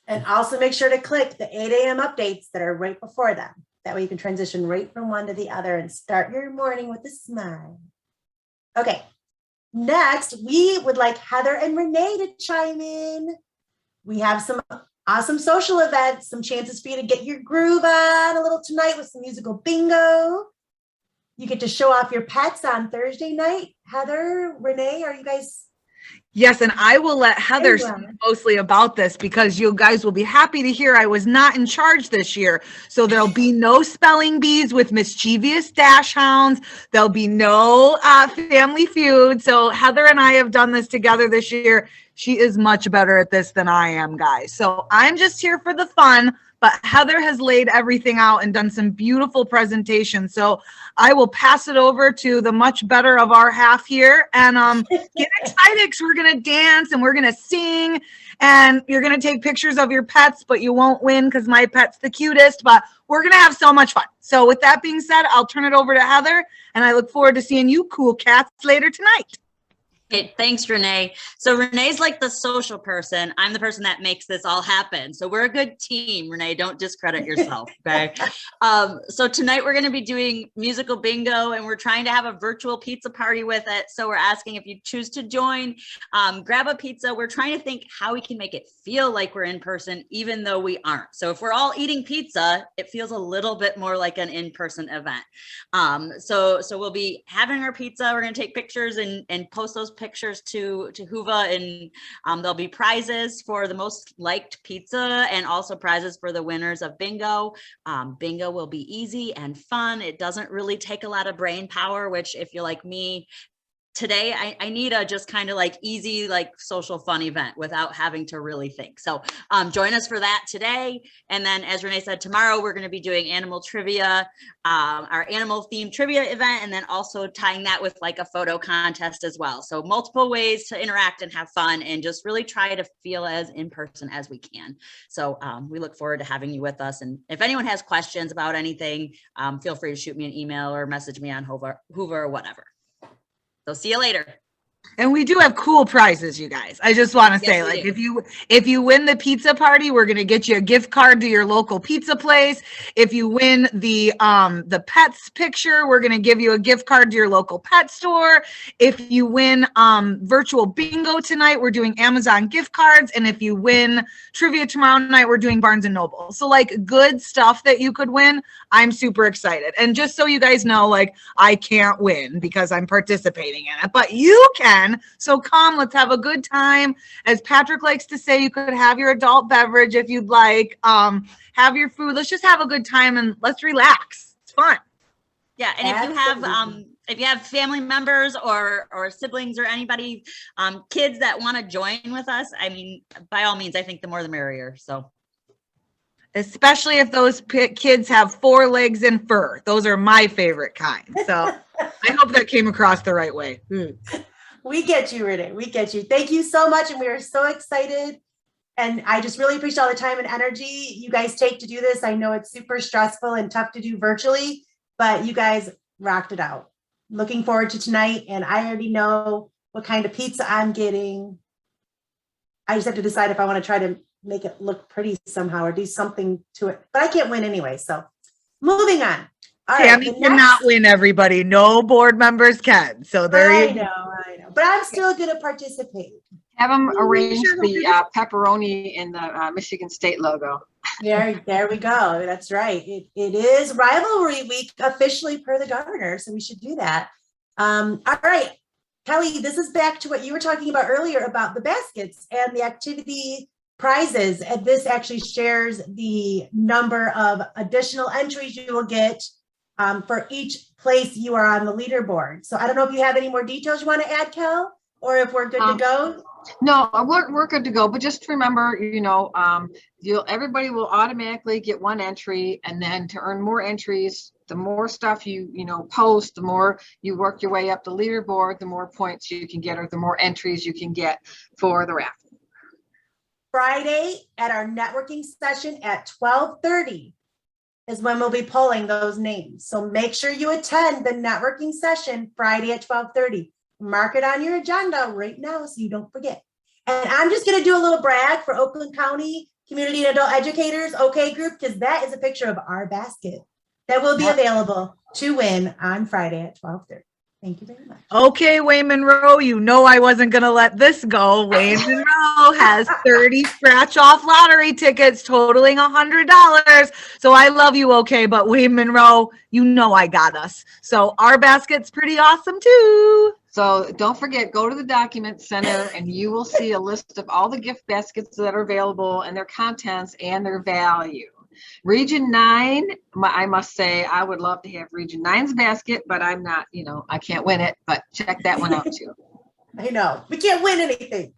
And also make sure to click the 8 a.m. updates that are right before them. That way you can transition right from one to the other and start your morning with a smile. Okay, next we would like Heather and Renee to chime in. We have some awesome social events, some chances for you to get your groove on a little tonight with some musical bingo. You get to show off your pets on Thursday night. Heather, Renee, are you guys? Yes, and I will let Heather speak mostly about this because you guys will be happy to hear I was not in charge this year. So there'll be no spelling bees with mischievous dash hounds. There'll be no family feud. So Heather and I have done this together this year. She is much better at this than I am, guys. So I'm just here for the fun, but Heather has laid everything out and done some beautiful presentations. So I will pass it over to the much better of our half here, and get excited because we're going to dance and we're going to sing, and you're going to take pictures of your pets, but you won't win because my pet's the cutest, but we're going to have so much fun. So with that being said, I'll turn it over to Heather, and I look forward to seeing you cool cats later tonight. Okay, thanks, Renee. So Renee's like the social person. I'm the person that makes this all happen. So we're a good team, Renee. Don't discredit yourself, okay? So tonight we're going to be doing musical bingo, and we're trying to have a virtual pizza party with it. So we're asking if you choose to join, grab a pizza. We're trying to think how we can make it feel like we're in person, even though we aren't. So if we're all eating pizza, it feels a little bit more like an in-person event. So we'll be having our pizza. We're going to take pictures and post those pictures to Huva, and there'll be prizes for the most liked pizza and also prizes for the winners of bingo. Bingo will be easy and fun. It doesn't really take a lot of brain power, which if you're like me, today I need a just kind of like easy, like social fun event without having to really think. So join us for that today. And then as Renee said, tomorrow we're going to be doing animal trivia, our animal themed trivia event, and then also tying that with like a photo contest as well. So multiple ways to interact and have fun and just really try to feel as in person as we can. So we look forward to having you with us. And if anyone has questions about anything, feel free to shoot me an email or message me on Hoover or whatever. So see you later. And we do have cool prizes, you guys. I just want to say, like, if you win the pizza party, we're gonna get you a gift card to your local pizza place. If you win the pets picture, we're gonna give you a gift card to your local pet store. If you win virtual bingo tonight, we're doing Amazon gift cards. And if you win trivia tomorrow night, we're doing Barnes and Noble. So like good stuff that you could win. I'm super excited. And just so you guys know, like I can't win because I'm participating in it, but you can. So come, let's have a good time. As Patrick likes to say, you could have your adult beverage if you'd like, have your food. Let's just have a good time and let's relax. It's fun. Yeah, and if you have family members or siblings or anybody, kids that want to join with us, I mean, by all means, I think the more the merrier. So especially if those kids have 4 legs and fur. Those are my favorite kind. So I hope that came across the right way. We get you, Renee. We get you. Thank you so much. And we are so excited. And I just really appreciate all the time and energy you guys take to do this. I know it's super stressful and tough to do virtually, but you guys rocked it out. Looking forward to tonight. And I already know what kind of pizza I'm getting. I just have to decide if I want to try to make it look pretty somehow or do something to it. But I can't win anyway. So moving on. All Tammy right, cannot win, everybody. No board members can. So there you go. I know. But I'm still going to participate. Have them arrange the pepperoni in the Michigan State logo. There we go. That's right. It is rivalry week officially per the governor. So we should do that. All right. Kelly, this is back to what you were talking about earlier about the baskets and the activity prizes. And this actually shares the number of additional entries you will get for each place you are on the leaderboard. So I don't know if you have any more details you want to add, Kel, or if we're good to go. No, we're good to go. But just remember, everybody will automatically get 1 entry, and then to earn more entries, the more stuff you post, the more you work your way up the leaderboard, the more points you can get, or the more entries you can get for the raffle. Friday at our networking session at 12:30 is when we'll be pulling those names. So make sure you attend the networking session Friday at 12:30. Mark it on your agenda right now so you don't forget. And I'm just going to do a little brag for Oakland County Community and Adult Educators OK Group, because that is a picture of our basket that will be available to win on Friday at 12:30. Thank you very much. Okay, Wayne Monroe, you know I wasn't going to let this go. Wayne Monroe has 30 scratch-off lottery tickets totaling $100. So I love you, okay, but Wayne Monroe, you know I got us. So our basket's pretty awesome, too. So don't forget, go to the document center and you will see a list of all the gift baskets that are available and their contents and their value. Region 9, I must say, I would love to have Region 9's basket, but I'm not, I can't win it, but check that one out too. I know, we can't win anything.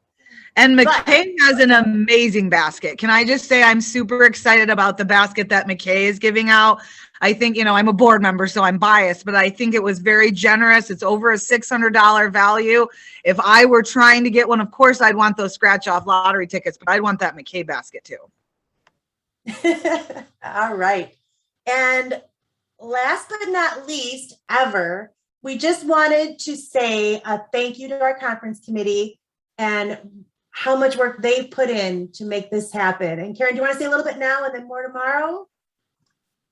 And But- MACAE has an amazing basket. Can I just say I'm super excited about the basket that MACAE is giving out. I think, I'm a board member, so I'm biased, but I think it was very generous. It's over a $600 value. If I were trying to get one, of course, I'd want those scratch-off lottery tickets, but I'd want that MACAE basket too. All right. And last but not least ever, we just wanted to say a thank you to our conference committee and how much work they put in to make this happen. And Karen, do you want to say a little bit now and then more tomorrow?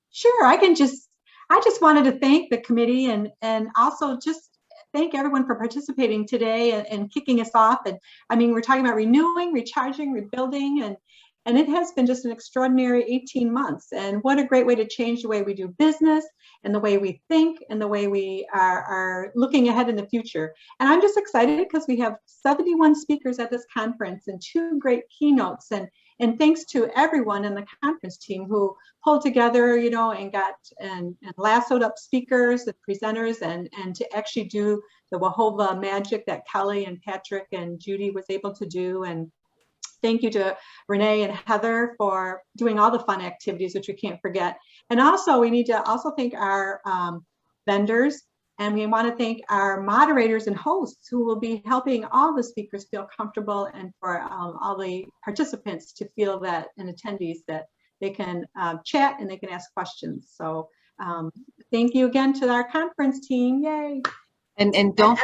Sure, I just wanted to thank the committee and also just thank everyone for participating today and kicking us off. And I mean, we're talking about renewing, recharging, rebuilding, and it has been just an extraordinary 18 months. And what a great way to change the way we do business and the way we think and the way we are looking ahead in the future. And I'm just excited because we have 71 speakers at this conference and 2 great keynotes. And thanks to everyone in the conference team who pulled together, and got and lassoed up speakers and presenters and to actually do the Wahova magic that Kelly and Patrick and Judy was able to do. And thank you to Renee and Heather for doing all the fun activities, which we can't forget. And also, we need to also thank our vendors, and we want to thank our moderators and hosts who will be helping all the speakers feel comfortable, and for all the participants to feel that, and attendees, that they can chat and they can ask questions. So thank you again to our conference team. Yay. And don't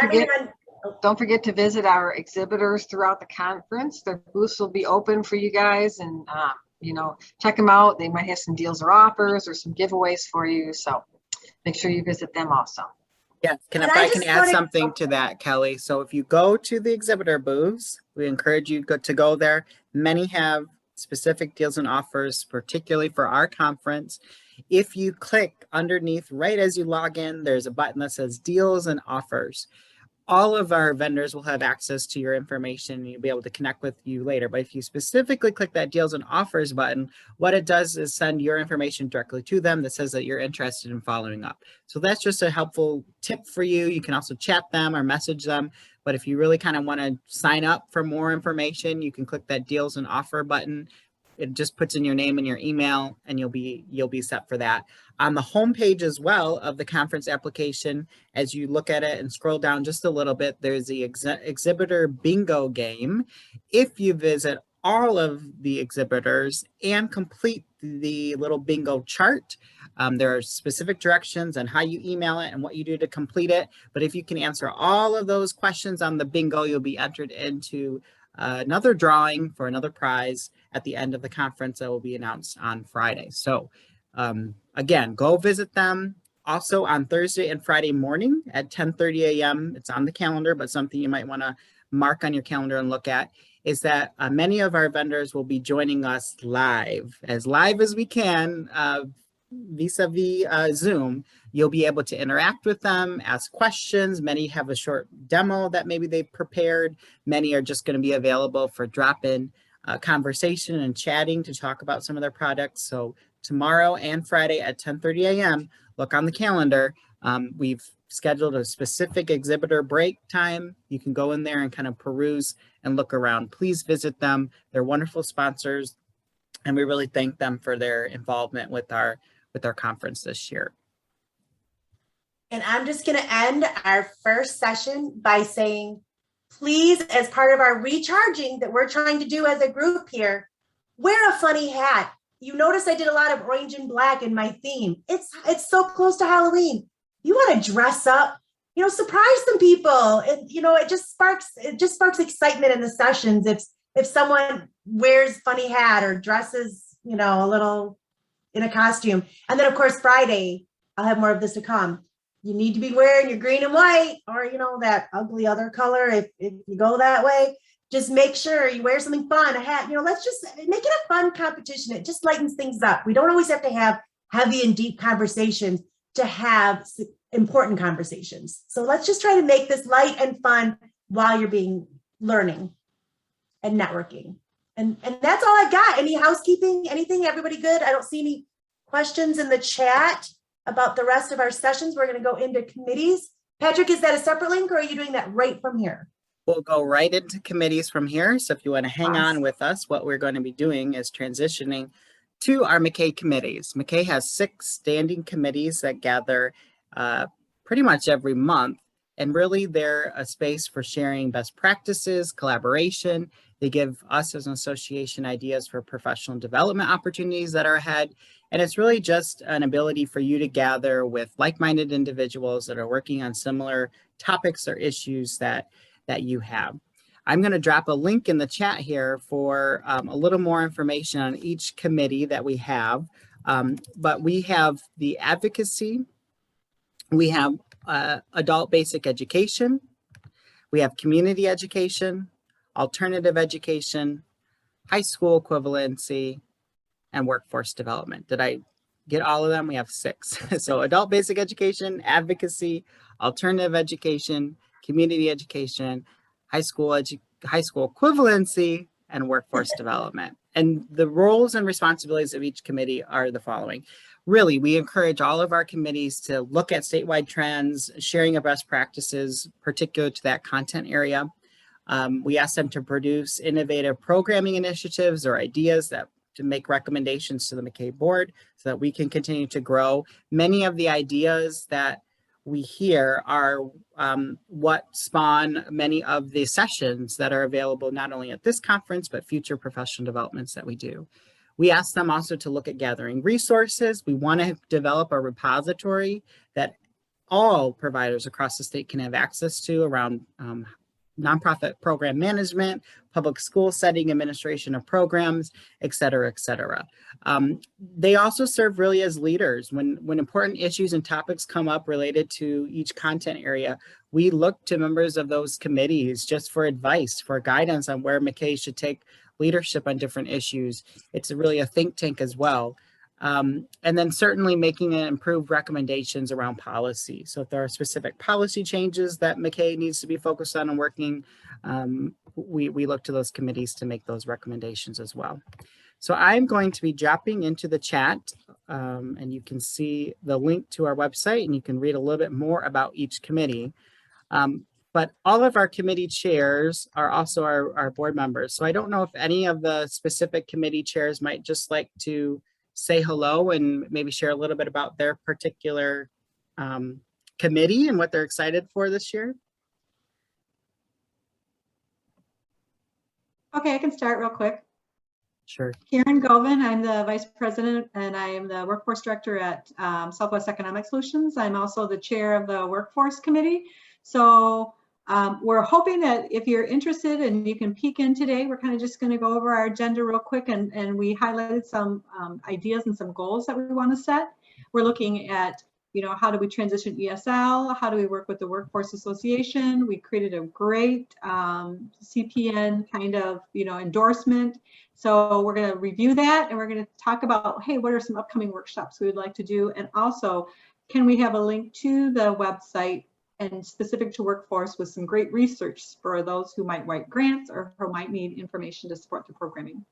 forget to visit our exhibitors throughout the conference. Their booths will be open for you guys, and check them out. They might have some deals or offers or some giveaways for you. So make sure you visit them also. Yeah, if I can add something to that, Kelly. So if you go to the exhibitor booths, we encourage you to go there. Many have specific deals and offers, particularly for our conference. If you click underneath, right as you log in, there's a button that says deals and offers. All of our vendors will have access to your information and you'll be able to connect with you later. But if you specifically click that deals and offers button, what it does is send your information directly to them that says that you're interested in following up. So that's just a helpful tip for you. You can also chat them or message them. But if you really kind of want to sign up for more information, you can click that deals and offer button. It just puts in your name and your email, and you'll be set for that. On the homepage as well of the conference application, as you look at it and scroll down just a little bit, there's the exhibitor bingo game. If you visit all of the exhibitors and complete the little bingo chart, there are specific directions on how you email it and what you do to complete it. But if you can answer all of those questions on the bingo, you'll be entered into another drawing for another prize at the end of the conference that will be announced on Friday. So again, go visit them. Also on Thursday and Friday morning at 10:30 a.m. It's on the calendar, but something you might want to mark on your calendar and look at is that many of our vendors will be joining us live as we can vis-a-vis Zoom. You'll be able to interact with them, ask questions. Many have a short demo that maybe they've prepared. Many are just going to be available for drop-in conversation and chatting to talk about some of their products. So tomorrow and Friday at 10:30 a.m., look on the calendar. We've scheduled a specific exhibitor break time. You can go in there and kind of peruse and look around. Please visit them. They're wonderful sponsors, and we really thank them for their involvement with our conference this year. And I'm just going to end our first session by saying, please, as part of our recharging that we're trying to do as a group here, wear a funny hat. You notice I did a lot of orange and black in my theme. It's so close to Halloween. You want to dress up, surprise some people. And, it just sparks excitement in the sessions. If someone wears funny hat or dresses, a little in a costume. And then of course, Friday, I'll have more of this to come. You need to be wearing your green and white, or, that ugly other color. If you go that way, just make sure you wear something fun, a hat. Let's just make it a fun competition. It just lightens things up. We don't always have to have heavy and deep conversations to have important conversations. So let's just try to make this light and fun while you're learning and networking. And that's all I got. Any housekeeping, anything? Everybody good? I don't see any questions in the chat about the rest of our sessions. We're going to go into committees. Patrick, is that a separate link, or are you doing that right from here? We'll go right into committees from here. So if you want to hang on Awesome. with us, what we're going to be doing is transitioning to our MACAE committees. MACAE has 6 standing committees that gather pretty much every month. And really they're a space for sharing best practices, collaboration. They give us as an association ideas for professional development opportunities that are ahead. And it's really just an ability for you to gather with like-minded individuals that are working on similar topics or issues that you have. I'm going to drop a link in the chat here for a little more information on each committee that we have. But we have the advocacy, we have adult basic education, we have community education, alternative education, high school equivalency, and workforce development. Did I get all of them? We have 6. So adult basic education, advocacy, alternative education, community education, high school equivalency, and workforce development. And the roles and responsibilities of each committee are the following. Really, we encourage all of our committees to look at statewide trends, sharing of best practices, particular to that content area. We ask them to produce innovative programming initiatives or ideas to make recommendations to the MACAE board so that we can continue to grow. Many of the ideas that we hear are what spawn many of the sessions that are available not only at this conference, but future professional developments that we do. We ask them also to look at gathering resources. We want to develop a repository that all providers across the state can have access to around nonprofit program management, public school setting, administration of programs, et cetera, et cetera. They also serve really as leaders. When important issues and topics come up related to each content area, we look to members of those committees just for advice, for guidance on where MACAE should take leadership on different issues. It's really a think tank as well. And then certainly making and improved recommendations around policy. So if there are specific policy changes that MACAE needs to be focused on and working, we look to those committees to make those recommendations as well. So I'm going to be dropping into the chat and you can see the link to our website and you can read a little bit more about each committee. But all of our committee chairs are also our board members. So I don't know if any of the specific committee chairs might just like to say hello and maybe share a little bit about their particular committee and what they're excited for this year. Okay, I can start real quick. Sure. Karen Govan, I'm the Vice President and I am the Workforce Director at Southwest Economic Solutions. I'm also the Chair of the Workforce Committee. So we're hoping that if you're interested and you can peek in today, we're kind of just going to go over our agenda real quick and we highlighted some ideas and some goals that we want to set. We're looking at, how do we transition ESL? How do we work with the Workforce Association? We created a great CPN kind of, endorsement. So we're going to review that and we're going to talk about, hey, what are some upcoming workshops we would like to do? And also, can we have a link to the website and specific to workforce with some great research for those who might write grants or who might need information to support the programming.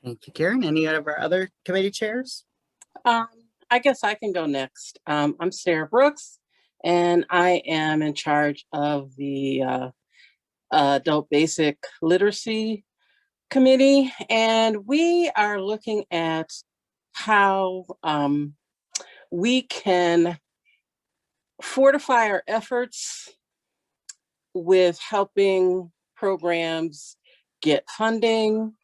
Thank you, Karen. Any of our other committee chairs? I guess I can go next. I'm Sarah Brooks, and I am in charge of the Adult Basic Literacy Committee, and we are looking at how we can fortify our efforts with helping programs get funding.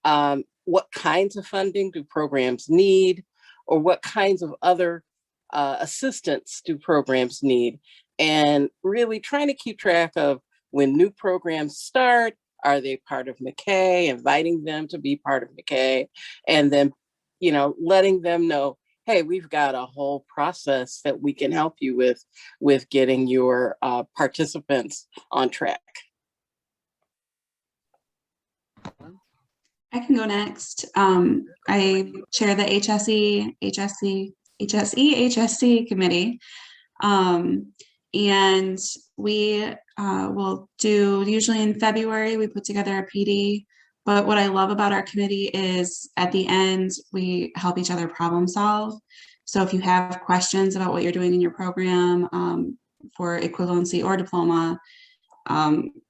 What kinds of funding do programs need, or what kinds of other assistance do programs need? And really trying to keep track of when new programs start, are they part of MACAE, inviting them to be part of MACAE, and then, letting them know, hey, we've got a whole process that we can help you with getting your participants on track. I can go next. I chair the HSE committee. And we will do, usually in February, we put together a PD. But what I love about our committee is at the end, we help each other problem solve. So if you have questions about what you're doing in your program, for equivalency or diploma.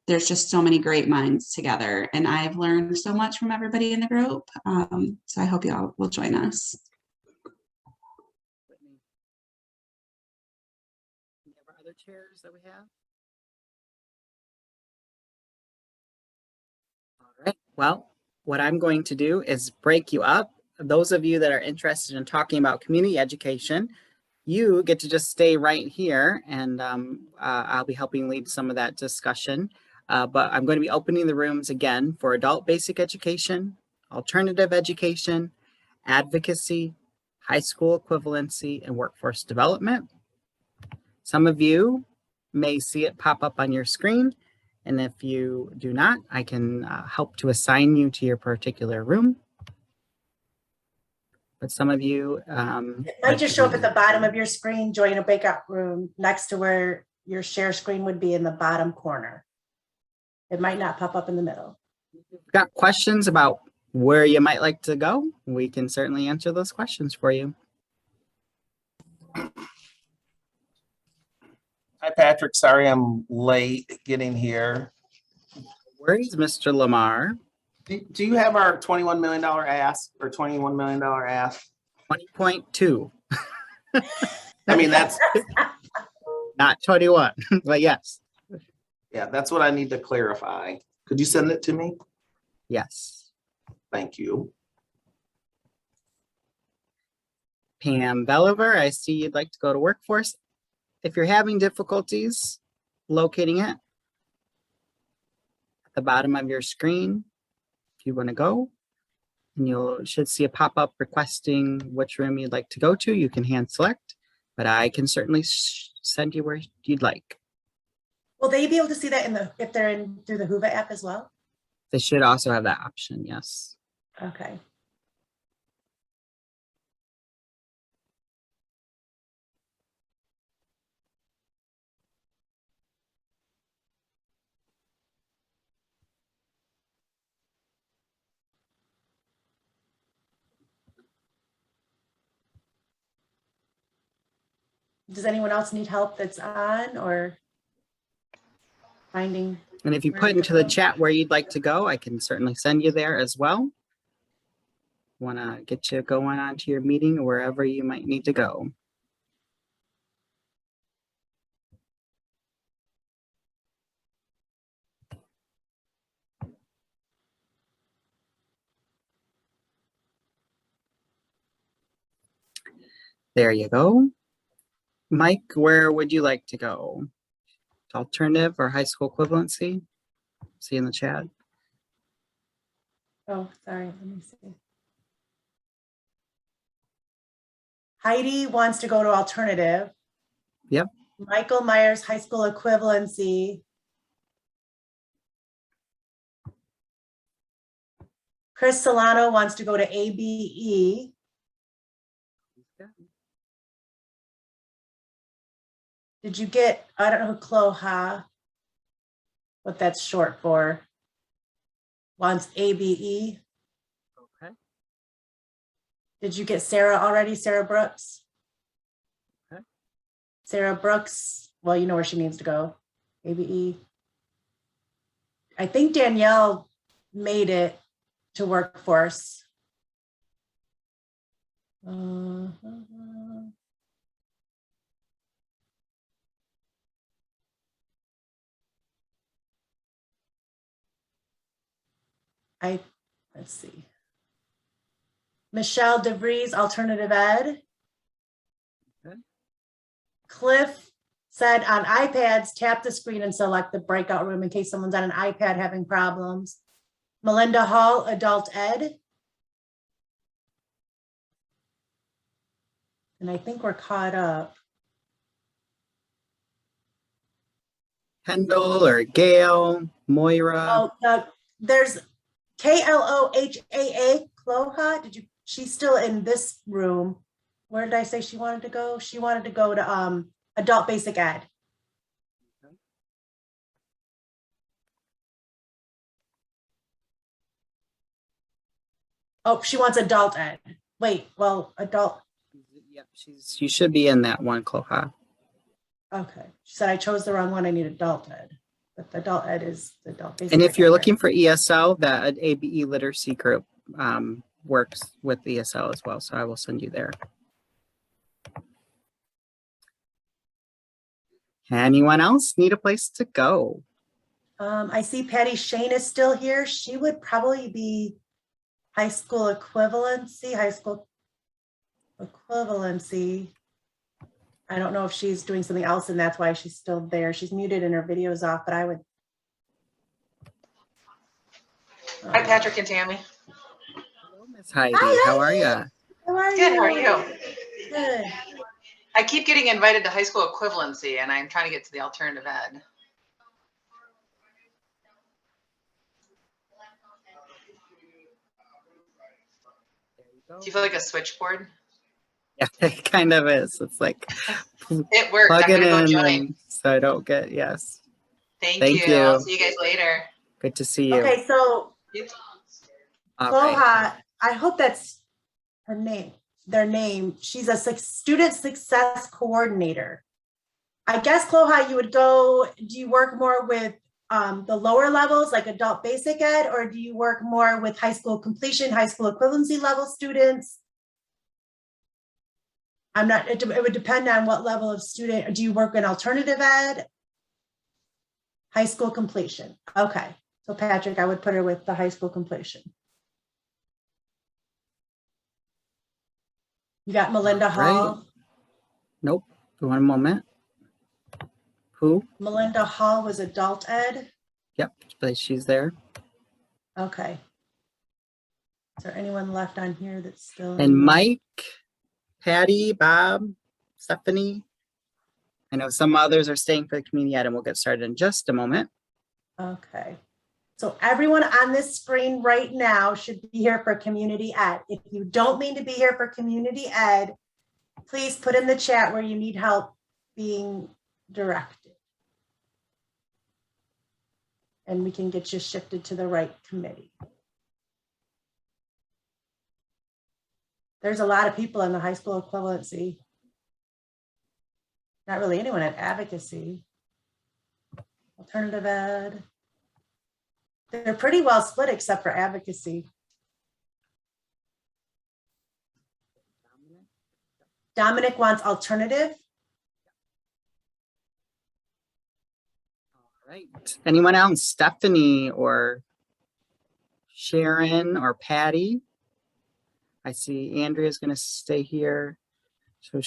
There's just so many great minds together, and I've learned so much from everybody in the group. So I hope you all will join us. Any other chairs that we have? All right. Well, what I'm going to do is break you up. Those of you that are interested in talking about community education, you get to just stay right here, and I'll be helping lead some of that discussion. But I'm going to be opening the rooms again for adult basic education, alternative education, advocacy, high school equivalency, and workforce development. Some of you may see it pop up on your screen, and if you do not, I can help to assign you to your particular room. But some of you it might just show up at the bottom of your screen. Join a breakout room next to where your share screen would be in the bottom corner. It might not pop up in the middle. Got questions about where you might like to go? We can certainly answer those questions for you. Hi, Patrick. Sorry I'm late getting here. Where is Mr. Lamar? Do you have our $21 million ask or $21 million ask? 20.2. I mean, that's not 21, but yes. Yeah, that's what I need to clarify. Could you send it to me? Yes. Thank you. Pam Belliver, I see you'd like to go to workforce. If you're having difficulties locating it, at the bottom of your screen, if you want to go, and you should see a pop-up requesting which room you'd like to go to. You can hand select, but I can certainly send you where you'd like. Will they be able to see that in the if they're in through the Whova app as well? They should also have that option, yes. Okay. Does anyone else need help that's on or finding? And if you put into the chat where you'd like to go, I can certainly send you there as well. Want to get you going on to your meeting or wherever you might need to go. There you go. Mike, where would you like to go? Alternative or high school equivalency? See in the chat. Oh, sorry. Let me see. Heidi wants to go to alternative. Yep. Michael Myers, high school equivalency. Chris Solano wants to go to ABE. Did you get, I don't know who Cloha, what that's short for, wants ABE. Okay. Did you get Sarah already, Sarah Brooks? Okay. Sarah Brooks, well, you know where she needs to go, ABE. I think Danielle made it to workforce. Let's see. Michelle DeVries, alternative ed. Okay. Cliff said on iPads, tap the screen and select the breakout room in case someone's on an iPad having problems. Melinda Hall, adult ed. And I think we're caught up. Kendall or Gail, Moira. Oh, there's KLOHAA, Cloha. She's still in this room. Where did I say she wanted to go? She wanted to go to adult basic ed. Oh, she wants adult ed. Wait, well, adult. Yep, you should be in that one, Cloha. Okay, she said I chose the wrong one. I need adult ed, but the adult ed is the adult basic. And if you're ed, looking right? for ESL, that ABE literacy group works with ESL as well. So I will send you there. Anyone else need a place to go? I see Patty Shane is still here. She would probably be high school equivalency, I don't know if she's doing something else and that's why she's still there. She's muted and her video's off, but I would. Hi, Patrick and Tammy. Hello, Miss Heidi. Hi, How are you? How are you? Good, how are you? Good. I keep getting invited to high school equivalency and I'm trying to get to the alternative ed. Do you feel like a switchboard? Yeah, it kind of is. It's like It worked. I'm plug it gonna go in join. and so I don't get, yes. Thank you. I'll see you guys later. Good to see you. Okay, so All right. Chloha, I hope that's her name, their name. She's a student success coordinator. I guess, Chloha, you would go, do you work more with the lower levels, like adult basic ed, or do you work more with high school completion, high school equivalency level students? I'm not, it would depend on what level of student. Do you work in alternative ed? High school completion. Okay. So Patrick, I would put her with the high school completion. You got Melinda Hall. Right. Nope. One moment. Who? Melinda Hall was adult ed. Yep, but she's there. Okay. Is there anyone left on here that's still? And Mike, Patty, Bob, Stephanie. I know some others are staying for the community ed and we'll get started in just a moment. Okay. So everyone on this screen right now should be here for community ed. If you don't mean to be here for community ed, please put in the chat where you need help being directed. And we can get you shifted to the right committee. There's a lot of people in the high school equivalency. Not really anyone at advocacy. Alternative ed. They're pretty well split except for advocacy. Dominic wants alternative. All right. Anyone else? Stephanie or Sharon or Patty? I see Andrea's going to stay here. So